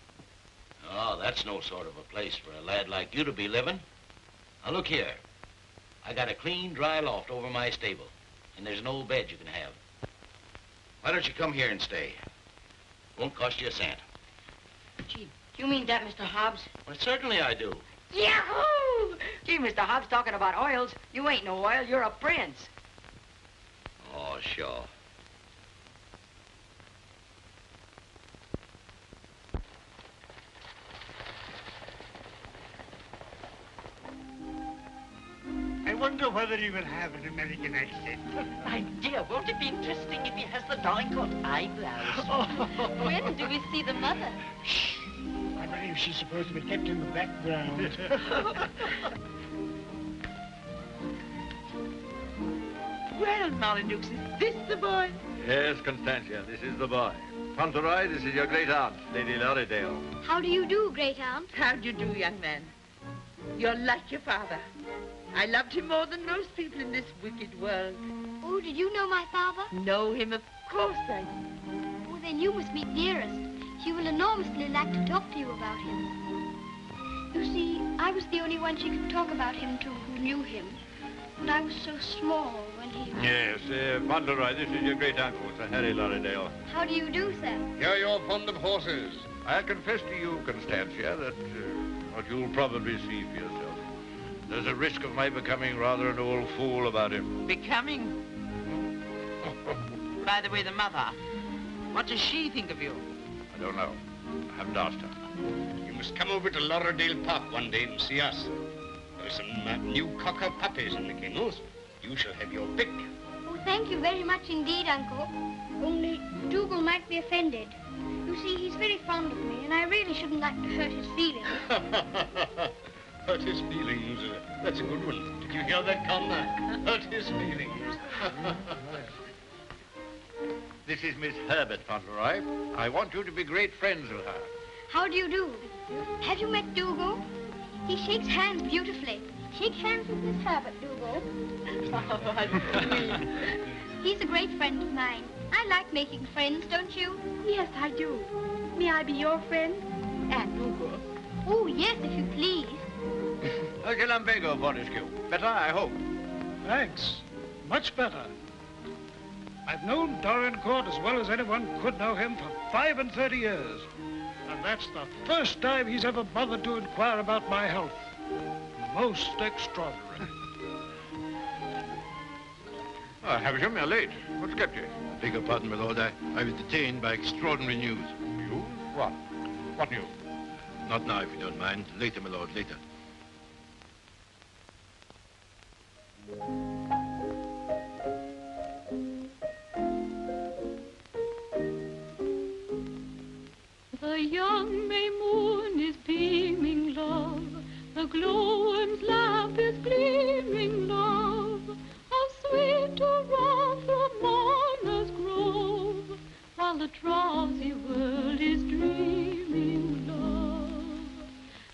Oh, that's no sort of a place for a lad like you to be living. Now, look here. I got a clean, dry loft over my stable, and there's an old bed you can have. Why don't you come here and stay? Won't cost you a cent. Gee, do you mean that, Mr. Hobbs? Well, certainly I do. Yahoo! Gee, Mr. Hobbs, talking about oils, you ain't no oil, you're a prince. Oh, sure. I wonder whether he will have an American accent. My dear, won't it be interesting if he has the Dolincourt eyebrows? When do we see the mother? Shh. I believe she's supposed to be kept in the background. Well, Molyneux, is this the boy? Yes, Constantia, this is the boy. Fauntleroy, this is your great aunt, Lady Lorridale. How do you do, great aunt? How do you do, young man? You're like your father. I loved him more than most people in this wicked world. Oh, did you know my father? Know him? Of course I do. Oh, then you must meet Dearest. She will enormously like to talk to you about him. You see, I was the only one she could talk about him to who knew him. And I was so small when he... Yes, Fauntleroy, this is your great uncle, Sir Harry Lorridale. How do you do, sir? Here you're fond of horses. I'll confess to you, Constantia, that what you'll probably see for yourself. There's a risk of my becoming rather an old fool about him. Becoming? By the way, the mother, what does she think of you? I don't know. I haven't asked her. You must come over to Lorridale Park one day and see us. There's some new cocker puppies in the kennels. You shall have your pick. Oh, thank you very much indeed, Uncle. Only Dougal might be offended. You see, he's very fond of me, and I really shouldn't like to hurt his feelings. Hurt his feelings. That's a good one. Did you hear that, Connor? Hurt his feelings. This is Miss Herbert, Fauntleroy. I want you to be great friends with her. How do you do? Have you met Dougal? He shakes hands beautifully. Shake hands with Miss Herbert, Dougal. He's a great friend of mine. I like making friends, don't you? Yes, I do. May I be your friend? And Dougal? Oh, yes, if you please. Okay, Lumbago, Fortescue. Better, I hope. Thanks. Much better. I've known Dorincourt as well as anyone could know him for 35 years. And that's the first time he's ever bothered to inquire about my health. Most extraordinary. Havisham, you're late. What's kept you? Beg your pardon, my lord. I was detained by extraordinary news. News? What? What news? Not now, if you don't mind. Later, my lord, later. The young May moon is beaming, love. The glowworm's lamp is gleaming, love. How sweet to roam through Mona's grove, while the drowsy world is dreaming, love.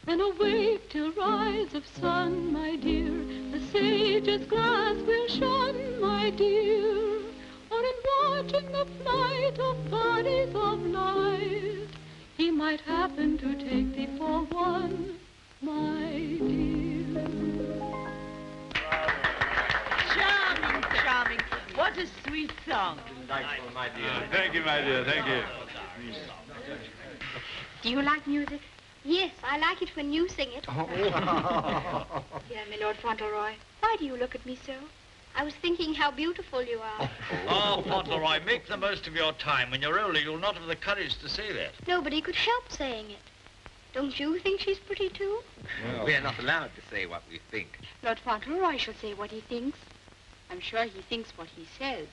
Then awake till rise of sun, my dear. The sage's glass will shun, my dear. Or in watching the flight of bodies of light, he might happen to take thee for one, my dear. Charming, charming. What a sweet song. Delightful, my dear. Thank you, my dear, thank you. Do you like music? Yes, I like it when you sing it. Dear my Lord Fauntleroy, why do you look at me so? I was thinking how beautiful you are. Oh, Fauntleroy, make the most of your time. When you're older, you'll not have the courage to say that. Nobody could help saying it. Don't you think she's pretty, too? Well, we're not allowed to say what we think. Lord Fauntleroy shall say what he thinks. I'm sure he thinks what he says.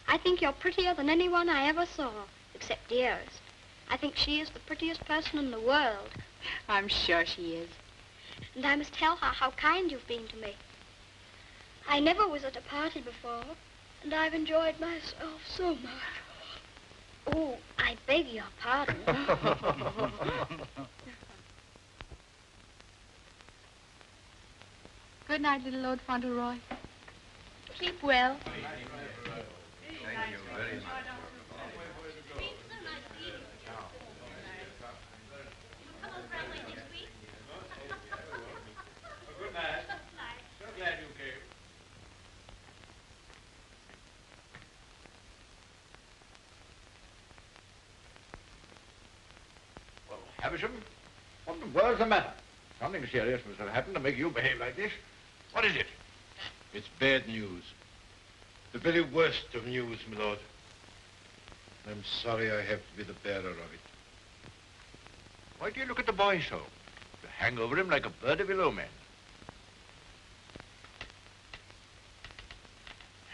I think you're prettier than anyone I ever saw, except Dearest. I think she is the prettiest person in the world. I'm sure she is. And I must tell her how kind you've been to me. I never was at a party before, and I've enjoyed myself so much. Oh, I beg your pardon. Good night, little Lord Fauntleroy. Sleep well. Thank you very much. Good night. So glad you came. Well, Havisham, what the world's the matter? Something serious must have happened to make you behave like this. What is it? It's bad news. The very worst of news, my lord. I'm sorry I have to be the bearer of it. Why do you look at the boy so? You hang over him like a bird of ill omen.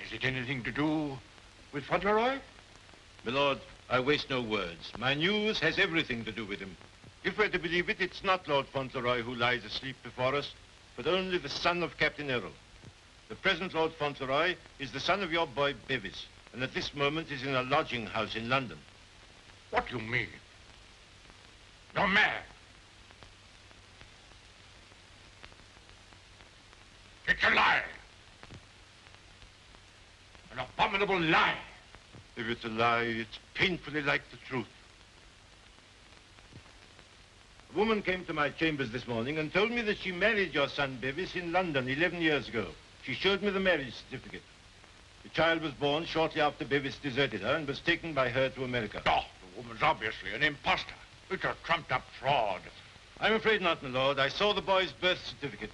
Has it anything to do with Fauntleroy? My lord, I waste no words. My news has everything to do with him. If we're to believe it, it's not Lord Fauntleroy who lies asleep before us, but only the son of Captain Errol. The present Lord Fauntleroy is the son of your boy Bevis, and at this moment is in a lodging house in London. What do you mean? You're mad. It's a lie. An abominable lie. If it's a lie, it's painfully like the truth. A woman came to my chambers this morning and told me that she married your son Bevis in London 11 years ago. She showed me the marriage certificate. The child was born shortly after Bevis deserted her and was taken by her to America. Oh, the woman's obviously an imposter. It's a trumped-up fraud. I'm afraid not, my lord. I saw the boy's birth certificate.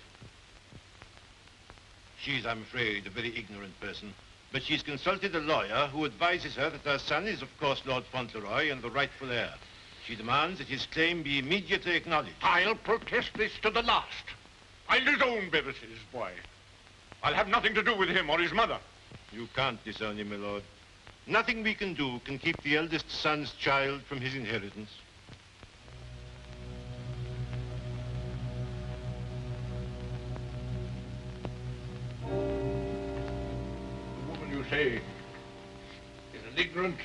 She's, I'm afraid, a very ignorant person. But she's consulted a lawyer who advises her that her son is, of course, Lord Fauntleroy and the rightful heir. She demands that his claim be immediately acknowledged. I'll protest this to the last. I'll disown Bevis's boy. I'll have nothing to do with him or his mother. You can't disown him, my lord. Nothing we can do can keep the eldest son's child from his inheritance. The woman you say is an ignorant,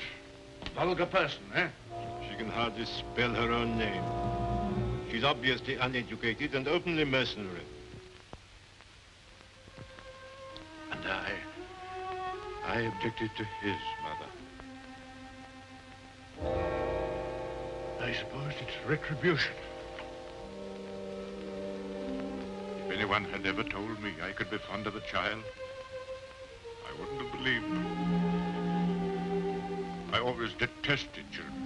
vulgar person, eh? She can hardly spell her own name. She's obviously uneducated and openly mercenary. And I objected to his mother. I suppose it's retribution. If anyone had ever told me I could be fond of a child, I wouldn't have believed them. I always detested children.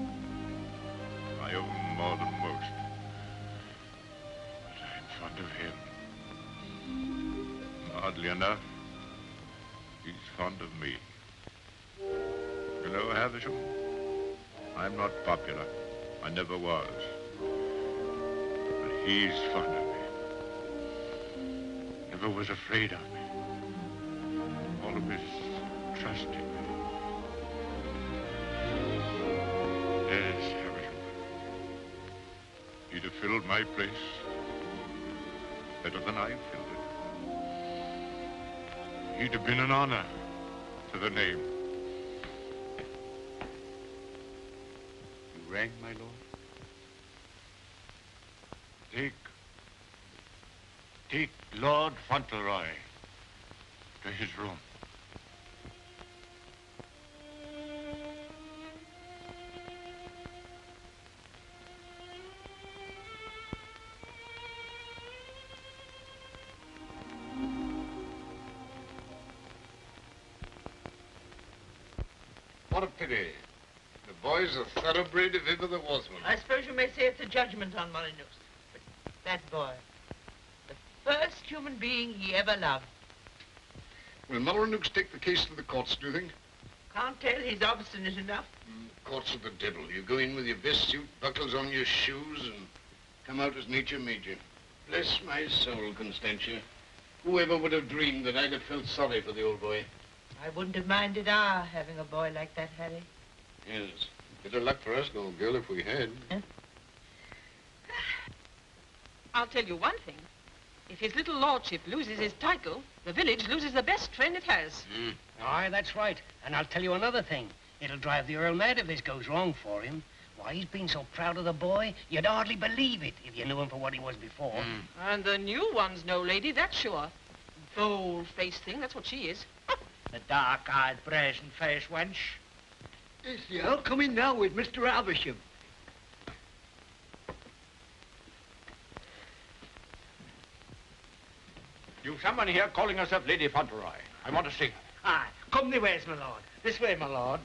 My own more than most. But I'm fond of him. Oddly enough, he's fond of me. You know, Havisham, I'm not popular. I never was. But he's fond of me. Never was afraid of me. Always trusted me. Yes, Havisham. He'd have filled my place better than I filled it. He'd have been an honor to the name. You rang, my lord? Take Lord Fauntleroy to his room. What a pity. The boy's a thoroughbred if ever there was one. I suppose you may say it's a judgment on Molyneux. But that boy, the first human being he ever loved. Will Molyneux take the case to the courts, do you think? Can't tell, he's obstinate enough. Courts are the devil. You go in with your best suit, buckles on your shoes, and come out as nature made you. Bless my soul, Constantia. Whoever would have dreamed that I'd have felt sorry for the old boy? I wouldn't have minded our having a boy like that, Harry. Yes. Bit of luck for us, old girl, if we had. Huh? I'll tell you one thing. If his little lordship loses his title, the village loses the best friend it has. Aye, that's right. And I'll tell you another thing. It'll drive the Earl mad if this goes wrong for him. Why, he's been so proud of the boy, you'd hardly believe it if you knew him for what he was before. And the new one's no lady, that's sure. Bold-faced thing, that's what she is. The dark-eyed, brazen-faced wench. Is the Earl coming now with Mr. Avisham? You've someone here calling herself Lady Fauntleroy. I want to see her. Aye, come the ways, my lord. This way, my lord.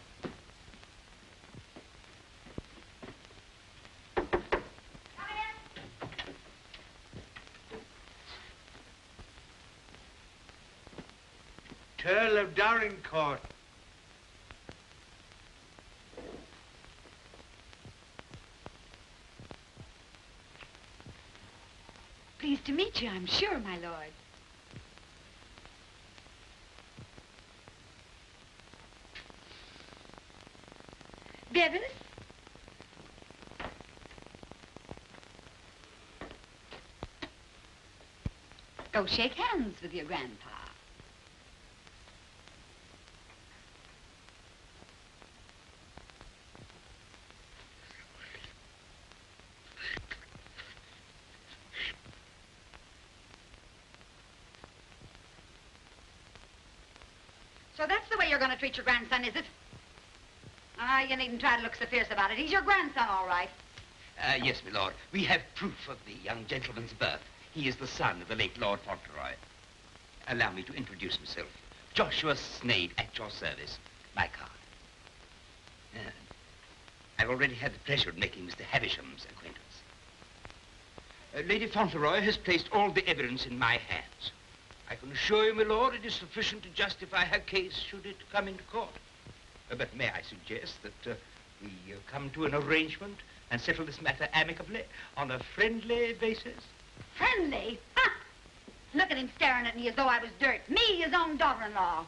Earl of Dorincourt. Pleased to meet you, I'm sure, my lord. Bevis? Go shake hands with your grandpa. So that's the way you're going to treat your grandson, is it? Ah, you needn't try to look so fierce about it. He's your grandson, all right. Yes, my lord. We have proof of the young gentleman's birth. He is the son of the late Lord Fauntleroy. Allow me to introduce myself. Joshua Sneyd, at your service. My card. I've already had the pleasure of making Mr. Havisham's acquaintance. Lady Fauntleroy has placed all the evidence in my hands. I can assure you, my lord, it is sufficient to justify her case should it come into court. But may I suggest that we come to an arrangement and settle this matter amicably on a friendly basis? Friendly? Ha! Look at him staring at me as though I was dirt. Me, his own daughter-in-law.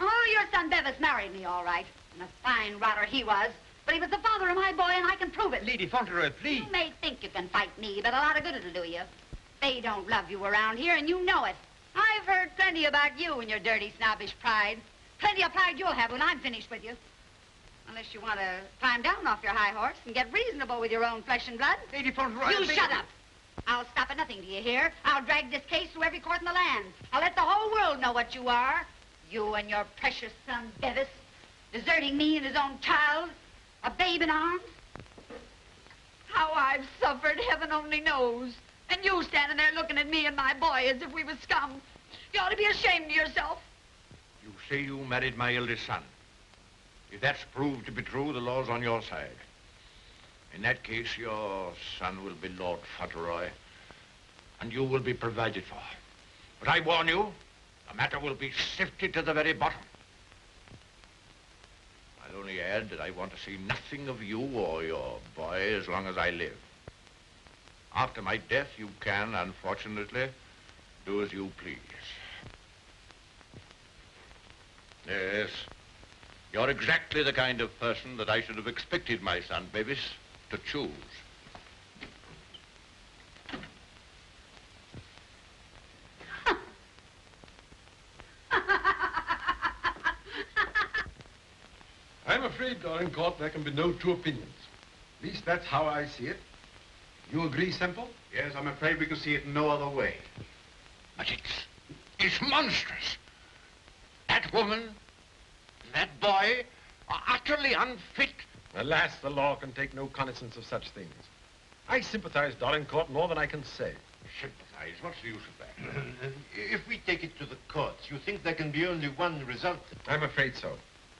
Oh, your son Bevis married me, all right. And a fine rotter he was. But he was the father of my boy, and I can prove it. Lady Fauntleroy, please. You may think you can fight me, but a lot of good it'll do you. They don't love you around here, and you know it. I've heard plenty about you and your dirty, snobbish pride. Plenty of pride you'll have when I'm finished with you. Unless you want to climb down off your high horse and get reasonable with your own flesh and blood. Lady Fauntleroy... You shut up. I'll stop at nothing, do you hear? I'll drag this case through every court in the land. I'll let the whole world know what you are. You and your precious son, Bevis, deserting me and his own child, a babe in arms. How I've suffered, heaven only knows. And you standing there looking at me and my boy as if we were scum. You ought to be ashamed of yourself. You say you married my eldest son. If that's proved to be true, the law's on your side. In that case, your son will be Lord Fauntleroy, and you will be provided for. But I warn you, the matter will be sifted to the very bottom. I'll only add that I want to see nothing of you or your boy as long as I live. After my death, you can, unfortunately, do as you please. Yes, you're exactly the kind of person that I should have expected my son, Bevis, to choose. I'm afraid, Dorincourt, there can be no two opinions. At least that's how I see it. You agree, Semple? Yes, I'm afraid we can see it no other way. But it's monstrous. That woman, that boy, are utterly unfit. Alas, the law can take no cognizance of such things. I sympathize, Dorincourt, more than I can say. Sympathize? What's the use of that? If we take it to the courts, you think there can be only one result? I'm afraid so.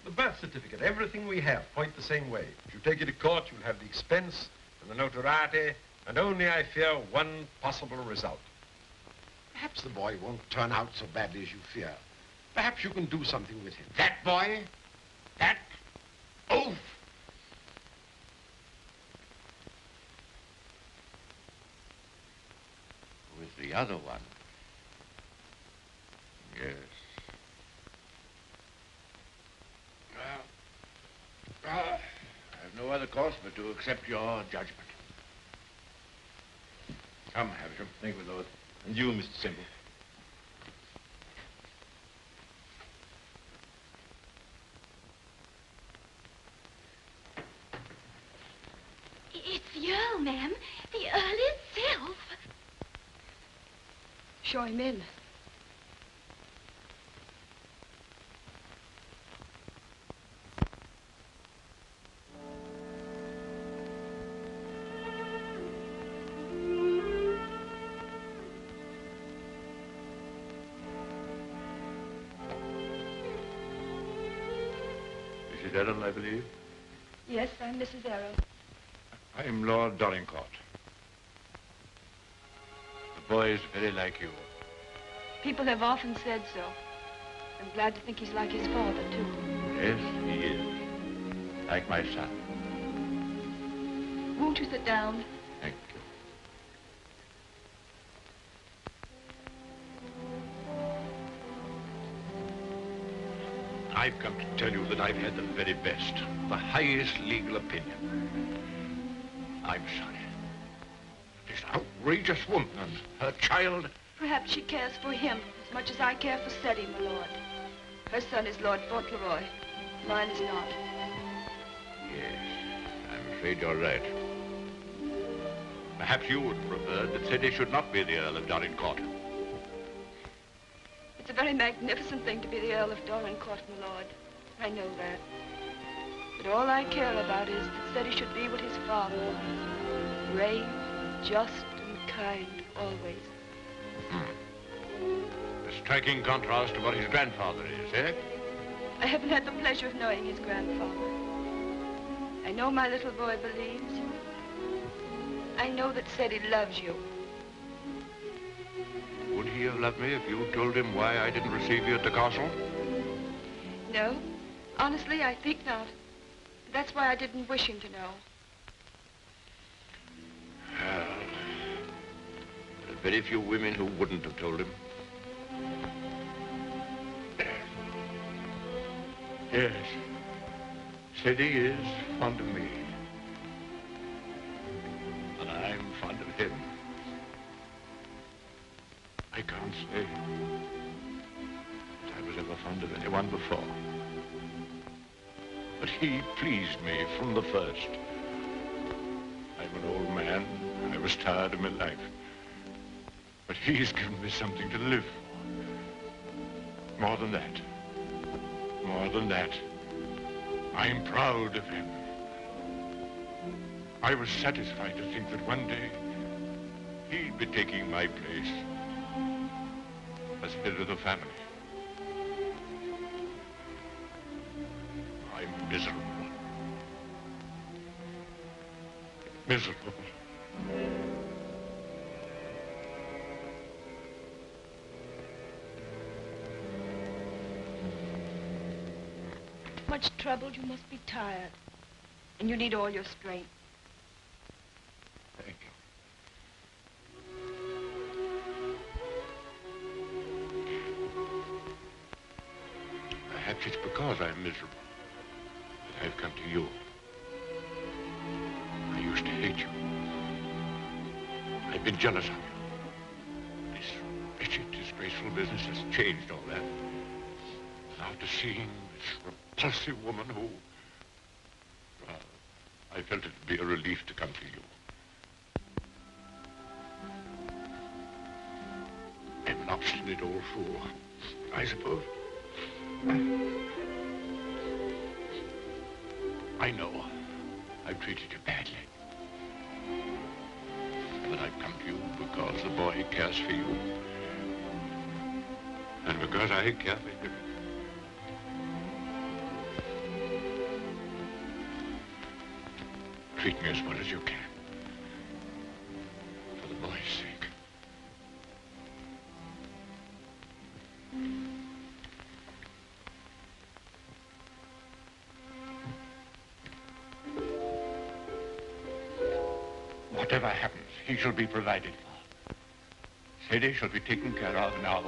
The birth certificate, everything we have, point the same way. If you take it to court, you'll have the expense and the notoriety, and only, I fear, one possible result. Perhaps the boy won't turn out so badly as you fear. Perhaps you can do something with him. That boy? That oaf? With the other one. Yes. Well, I have no other course but to accept your judgment. Come, Havisham. Thank you, Lord. And you, Mr. Semple. It's the Earl, ma'am. The Earl himself. Show him in. Mrs. Errol, I believe. Yes, I'm Mrs. Errol. I'm Lord Dorincourt. The boy is very like you. People have often said so. I'm glad to think he's like his father, too. Yes, he is. Like my son. Won't you sit down? Thank you. I've come to tell you that I've had the very best, the highest legal opinion. I'm sorry. This outrageous woman and her child. Perhaps she cares for him as much as I care for Cedie, my lord. Her son is Lord Fauntleroy. Mine is not. Yes, I'm afraid you're right. Perhaps you would prefer that Cedie should not be the Earl of Dorincourt. It's a very magnificent thing to be the Earl of Dorincourt, my lord. I know that. But all I care about is that Cedie should be what his father was. Brave, just, and kind, always. A striking contrast to what his grandfather is, eh? I haven't had the pleasure of knowing his grandfather. I know my little boy believes you. I know that Cedie loves you. Would he have loved me if you told him why I didn't receive you at the castle? No. Honestly, I think not. That's why I didn't wish him to know. Well, there are very few women who wouldn't have told him. Yes, Cedie is fond of me. And I'm fond of him. I can't say that I was ever fond of anyone before. But he pleased me from the first. I'm an old man, and I was tired of my life. But he's given me something to live for. More than that. More than that. I'm proud of him. I was satisfied to think that one day he'd be taking my place as head of the family. I'm miserable. Miserable. Much trouble, you must be tired. And you need all your strength. Thank you. Perhaps it's because I'm miserable that I've come to you. I used to hate you. I've been jealous of you. This wretched, disgraceful business has changed all that. After seeing this repulsive woman who... Well, I felt it would be a relief to come to you. I'm an obstinate old fool, I suppose. I know I've treated you badly. But I've come to you because the boy cares for you. And because I care for him. Treat me as well as you can. For the boy's sake. Whatever happens, he shall be provided for. Cedie shall be taken care of now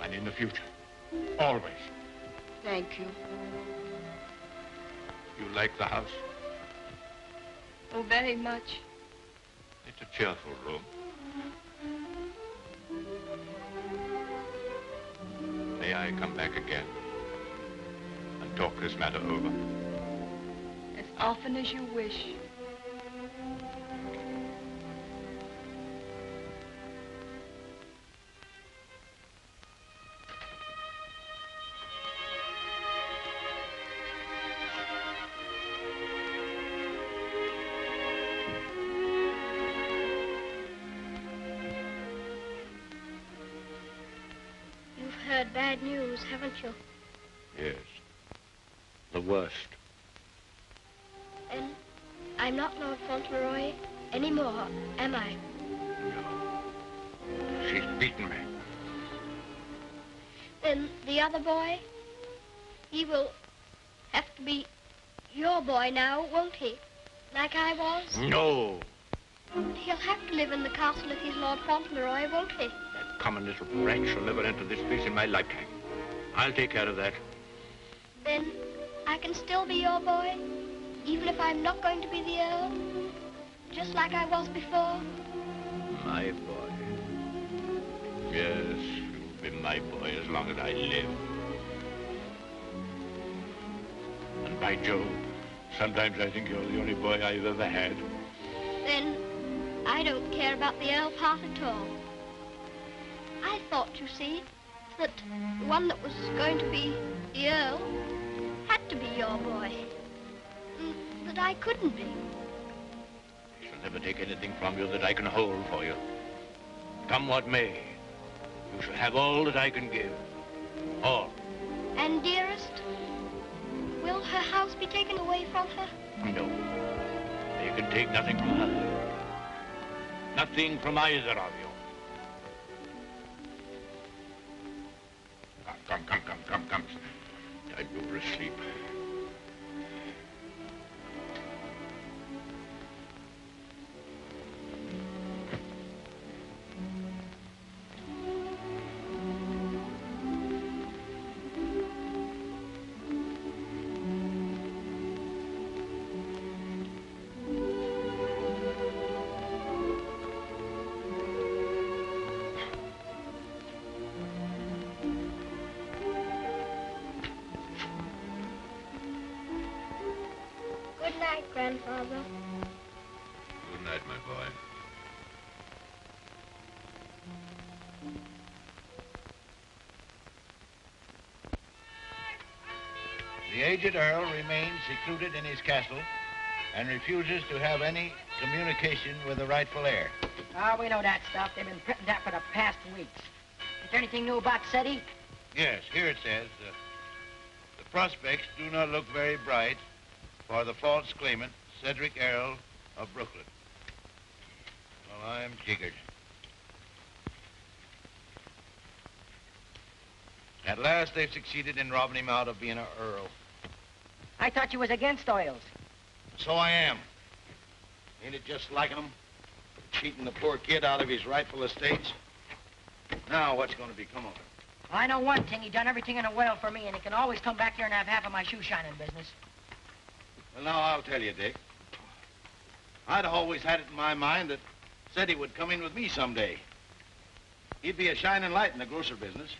and in the future. Always. Thank you. You like the house? Oh, very much. It's a cheerful room. May I come back again and talk this matter over? As often as you wish. Bad news, haven't you? Yes. The worst. And I'm not Lord Fauntleroy anymore, am I? No. She's beaten me. Then the other boy, he will have to be your boy now, won't he? Like I was? No. He'll have to live in the castle if he's Lord Fauntleroy, won't he? Common little brat shall never enter this place in my lifetime. I'll take care of that. Then I can still be your boy, even if I'm not going to be the Earl, just like I was before. My boy. Yes, you'll be my boy as long as I live. And by Jove, sometimes I think you're the only boy I've ever had. Then I don't care about the Earl part at all. I thought, you see, that the one that was going to be the Earl had to be your boy. That I couldn't be. I shall never take anything from you that I can hold for you. Come what may, you shall have all that I can give. All. And dearest, will her house be taken away from her? No. You can take nothing from her. Nothing from either of you. Come. Time to go to sleep. Good night, Grandfather. Good night, my boy. The aged Earl remains secluded in his castle and refuses to have any communication with the rightful heir. Oh, we know that stuff. They've been printing that for the past weeks. Is there anything new about Cedie? Yes, here it says, the prospects do not look very bright for the false claimant, Cedric Earl of Brooklyn. Well, I'm jiggered. At last they've succeeded in robbing him out of being an earl. I thought you was against oils. So I am. Ain't it just like him? Cheating the poor kid out of his rightful estates? Now, what's going to become of him? Well, I know one thing. He done everything in a will for me, and he can always come back here and have half of my shoe shining business. Well, now, I'll tell you, Dick. I'd always had it in my mind that Cedie would come in with me someday. He'd be a shining light in the grocer business.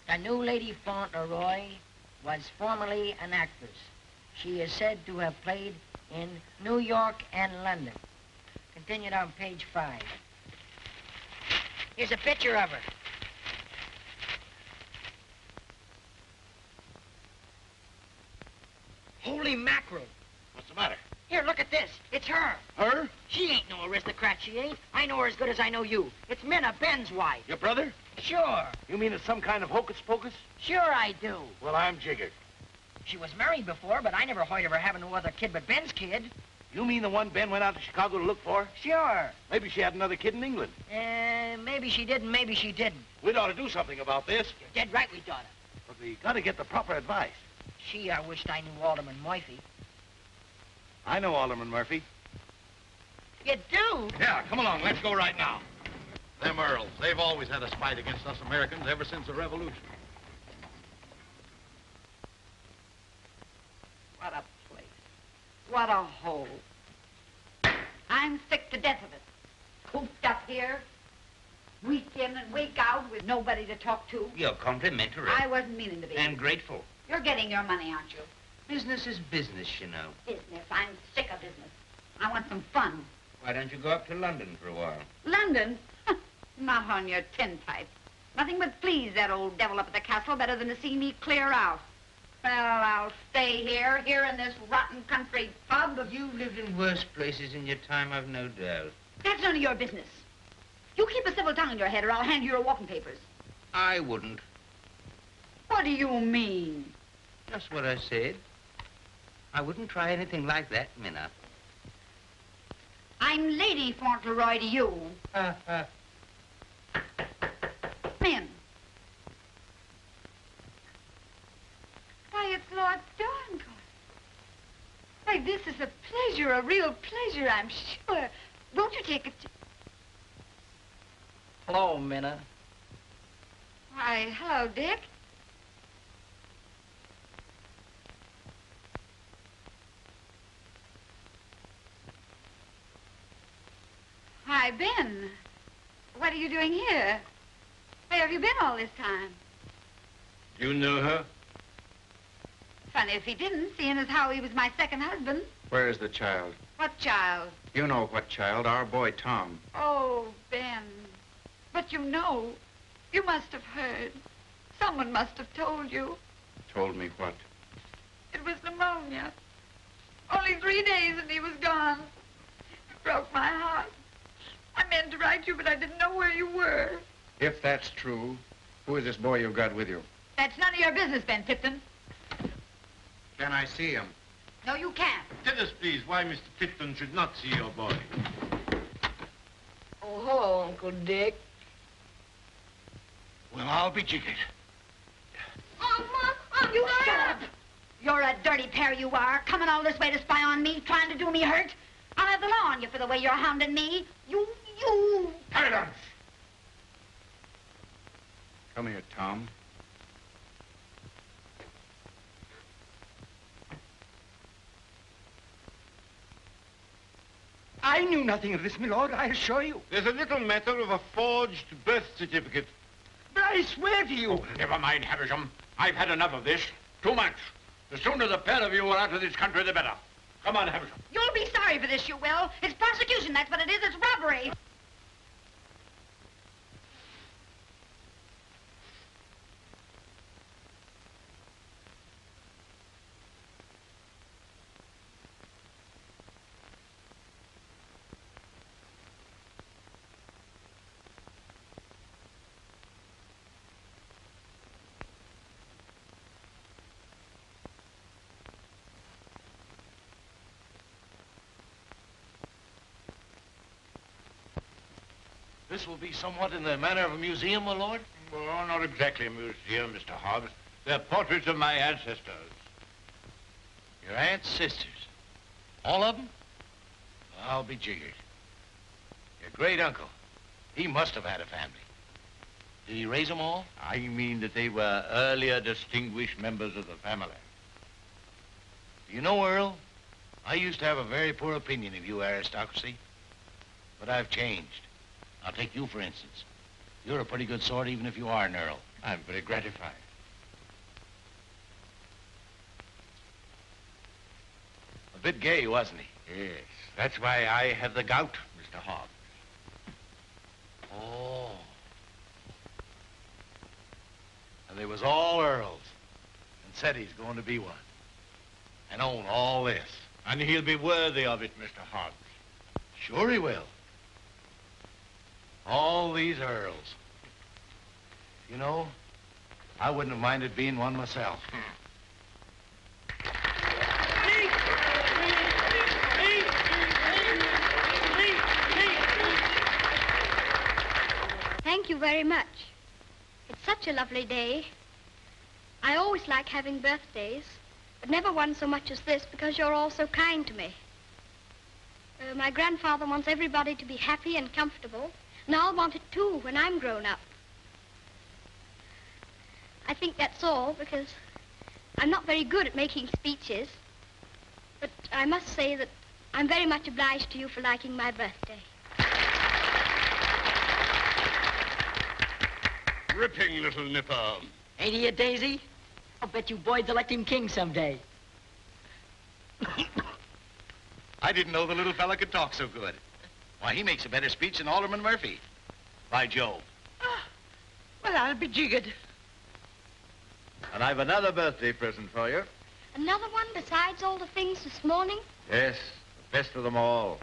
The new Lady Fauntleroy was formerly an actress. She is said to have played in New York and London. Continued on page 5. Here's a picture of her. Holy mackerel. What's the matter? Here, look at this. It's her. Her? She ain't no aristocrat, she ain't. I know her as good as I know you. It's Minna, Ben's wife. Your brother? Sure. You mean it's some kind of hocus pocus? Sure I do. Well, I'm jiggered. She was married before, but I never heard of her having no other kid but Ben's kid. You mean the one Ben went out to Chicago to look for? Sure. Maybe she had another kid in England. Maybe she did and maybe she didn't. We'd ought to do something about this. You're dead right we oughta. But we got to get the proper advice. Gee, I wished I knew Alderman Murphy. I know Alderman Murphy. You do? Yeah, come along. Let's go right now. Them Earls, they've always had a spite against us Americans ever since the Revolution. What a place. What a hole. I'm sick to death of it. Cooped up here, week in and week out with nobody to talk to. You're complimentary. I wasn't meaning to be. And grateful. You're getting your money, aren't you? Business is business, you know. Business. I'm sick of business. I want some fun. Why don't you go up to London for a while? London? Not on your tintype. Nothing would please that old devil up at the castle better than to see me clear out. Well, I'll stay here in this rotten country pub. You've lived in worse places in your time, I've no doubt. That's none of your business. You keep a civil tongue in your head or I'll hand you your walking papers. I wouldn't. What do you mean? Just what I said. I wouldn't try anything like that, Minna. I'm Lady Fauntleroy to you. Men. Why, it's Lord Donegal. Why, this is a pleasure, a real pleasure, I'm sure. Won't you take it? Hello, Minna. Why, hello, Dick. Hi, Ben. What are you doing here? Where have you been all this time? Do you know her? Funny if he didn't, seeing as how he was my second husband. Where is the child? What child? You know what child, our boy Tom. Oh, Ben. But you know, you must have heard. Someone must have told you. Told me what? It was pneumonia. Only 3 days and he was gone. It broke my heart. I meant to write you, but I didn't know where you were. If that's true, who is this boy you've got with you? That's none of your business, Ben Tipton. Can I see him? No, you can't. Tell us, please, why Mr. Tipton should not see your boy. Oh, hello, Uncle Dick. Well, I'll be jiggered. Mom, you shut up. You're a dirty pair, you are. Coming all this way to spy on me, trying to do me hurt. I'll have the law on you for the way you're hounding me. You... Silence! Come here, Tom. I knew nothing of this, my lord, I assure you. There's a little matter of a forged birth certificate. But I swear to you... Oh, never mind, Havisham. I've had enough of this. Too much. The sooner the pair of you are out of this country, the better. Come on, Havisham. You'll be sorry for this, you will. It's prosecution, that's what it is. It's robbery. This will be somewhat in the manner of a museum, my lord? Well, not exactly a museum, Mr. Hobbs. They're portraits of my ancestors. Your aunt's sisters? All of them? I'll be jiggered. Your great uncle, he must have had a family. Did he raise them all? I mean that they were earlier distinguished members of the family. You know, Earl, I used to have a very poor opinion of you aristocracy, but I've changed. I'll take you, for instance. You're a pretty good sort, even if you are an Earl. I'm very gratified. A bit gay, wasn't he? Yes, that's why I have the gout, Mr. Hobbs. Oh. And they was all Earls. And Cedie's going to be one. And own all this. And he'll be worthy of it, Mr. Hobbs. Sure he will. All these Earls. You know, I wouldn't have minded being one myself. very much. It's such a lovely day. I always like having birthdays, but never one so much as this because you're all so kind to me. My grandfather wants everybody to be happy and comfortable, and I'll want it too when I'm grown up. I think that's all because I'm not very good at making speeches, but I must say that I'm very much obliged to you for liking my birthday. Ripping little nipper. Ain't he a daisy? I'll bet you boys elect him king someday. I didn't know the little fella could talk so good. Why, he makes a better speech than Alderman Murphy. By Jove. Well, I'll be jiggered. And I've another birthday present for you. Another one besides all the things this morning? Yes, the best of them all.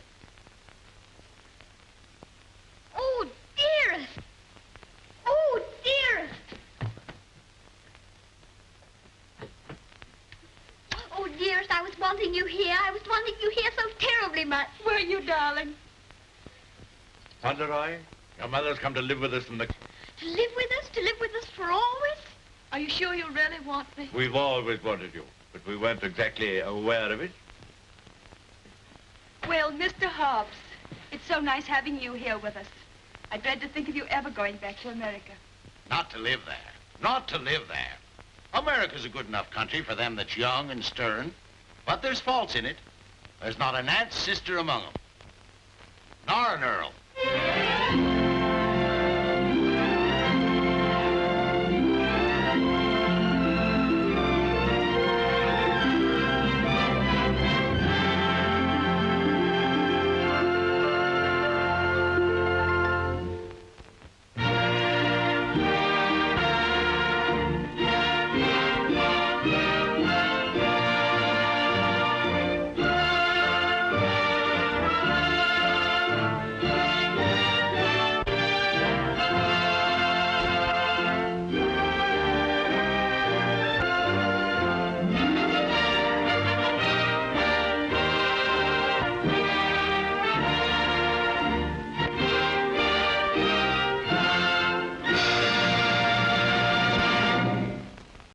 Oh, dearest! Oh, dearest! Oh, dearest, I was wanting you here. I was wanting you here so terribly much. Were you, darling? Fauntleroy, your mother's come to live with us in the... To live with us? To live with us for always? Are you sure you really want me? We've always wanted you, but we weren't exactly aware of it. Well, Mr. Hobbs, it's so nice having you here with us. I dread to think of you ever going back to America. Not to live there. Not to live there. America's a good enough country for them that's young and stern, but there's faults in it. There's not an aunt's sister among them. Nor an earl.